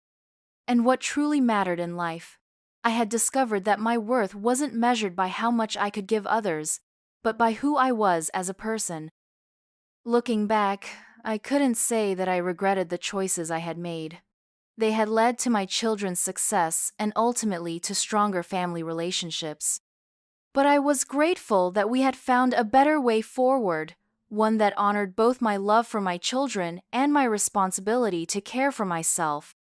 and what truly mattered in life. I had discovered that my worth wasn't measured by how much I could give others, but by who I was as a person. Looking back, I couldn't say that I regretted the choices I had made. They had led to my children's success and ultimately to stronger family relationships. But I was grateful that we had found a better way forward, one that honored both my love for my children and my responsibility to care for myself.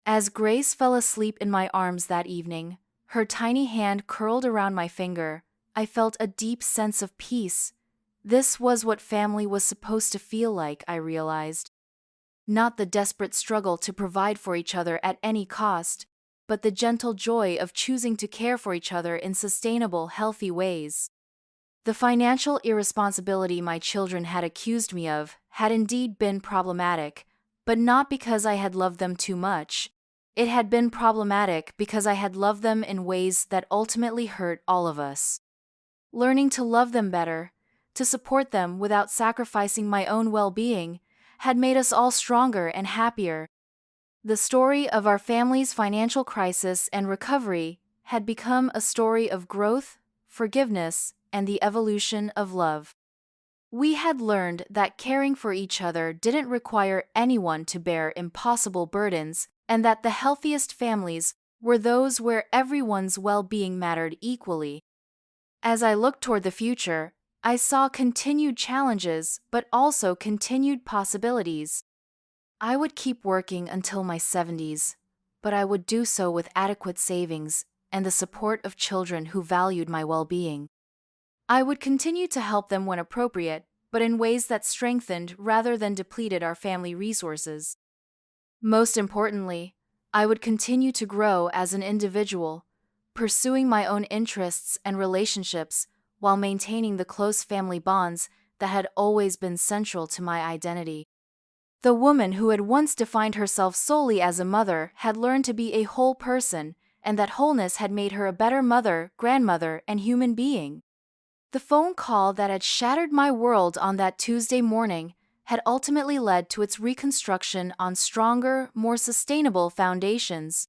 As Grace fell asleep in my arms that evening, her tiny hand curled around my finger, I felt a deep sense of peace. This was what family was supposed to feel like, I realized. Not the desperate struggle to provide for each other at any cost, but the gentle joy of choosing to care for each other in sustainable, healthy ways. The financial irresponsibility my children had accused me of had indeed been problematic, but not because I had loved them too much. It had been problematic because I had loved them in ways that ultimately hurt all of us. Learning to love them better, to support them without sacrificing my own well-being, had made us all stronger and happier. The story of our family's financial crisis and recovery had become a story of growth, forgiveness, and the evolution of love. We had learned that caring for each other didn't require anyone to bear impossible burdens, and that the healthiest families were those where everyone's well-being mattered equally. As I looked toward the future, I saw continued challenges, but also continued possibilities. I would keep working until my 70s, but I would do so with adequate savings and the support of children who valued my well-being. I would continue to help them when appropriate, but in ways that strengthened rather than depleted our family resources. Most importantly, I would continue to grow as an individual, pursuing my own interests and relationships while maintaining the close family bonds that had always been central to my identity. The woman who had once defined herself solely as a mother had learned to be a whole person, and that wholeness had made her a better mother, grandmother, and human being. The phone call that had shattered my world on that Tuesday morning had ultimately led to its reconstruction on stronger, more sustainable foundations.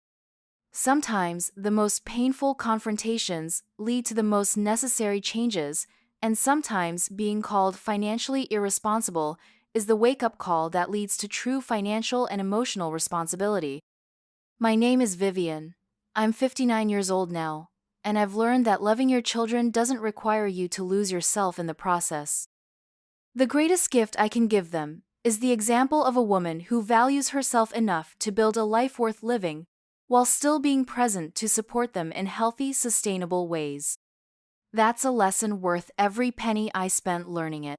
Sometimes the most painful confrontations lead to the most necessary changes, and sometimes being called financially irresponsible is the wake-up call that leads to true financial and emotional responsibility. My name is Vivian. I'm 59 years old now, and I've learned that loving your children doesn't require you to lose yourself in the process. The greatest gift I can give them is the example of a woman who values herself enough to build a life worth living, while still being present to support them in healthy, sustainable ways. That's a lesson worth every penny I spent learning it.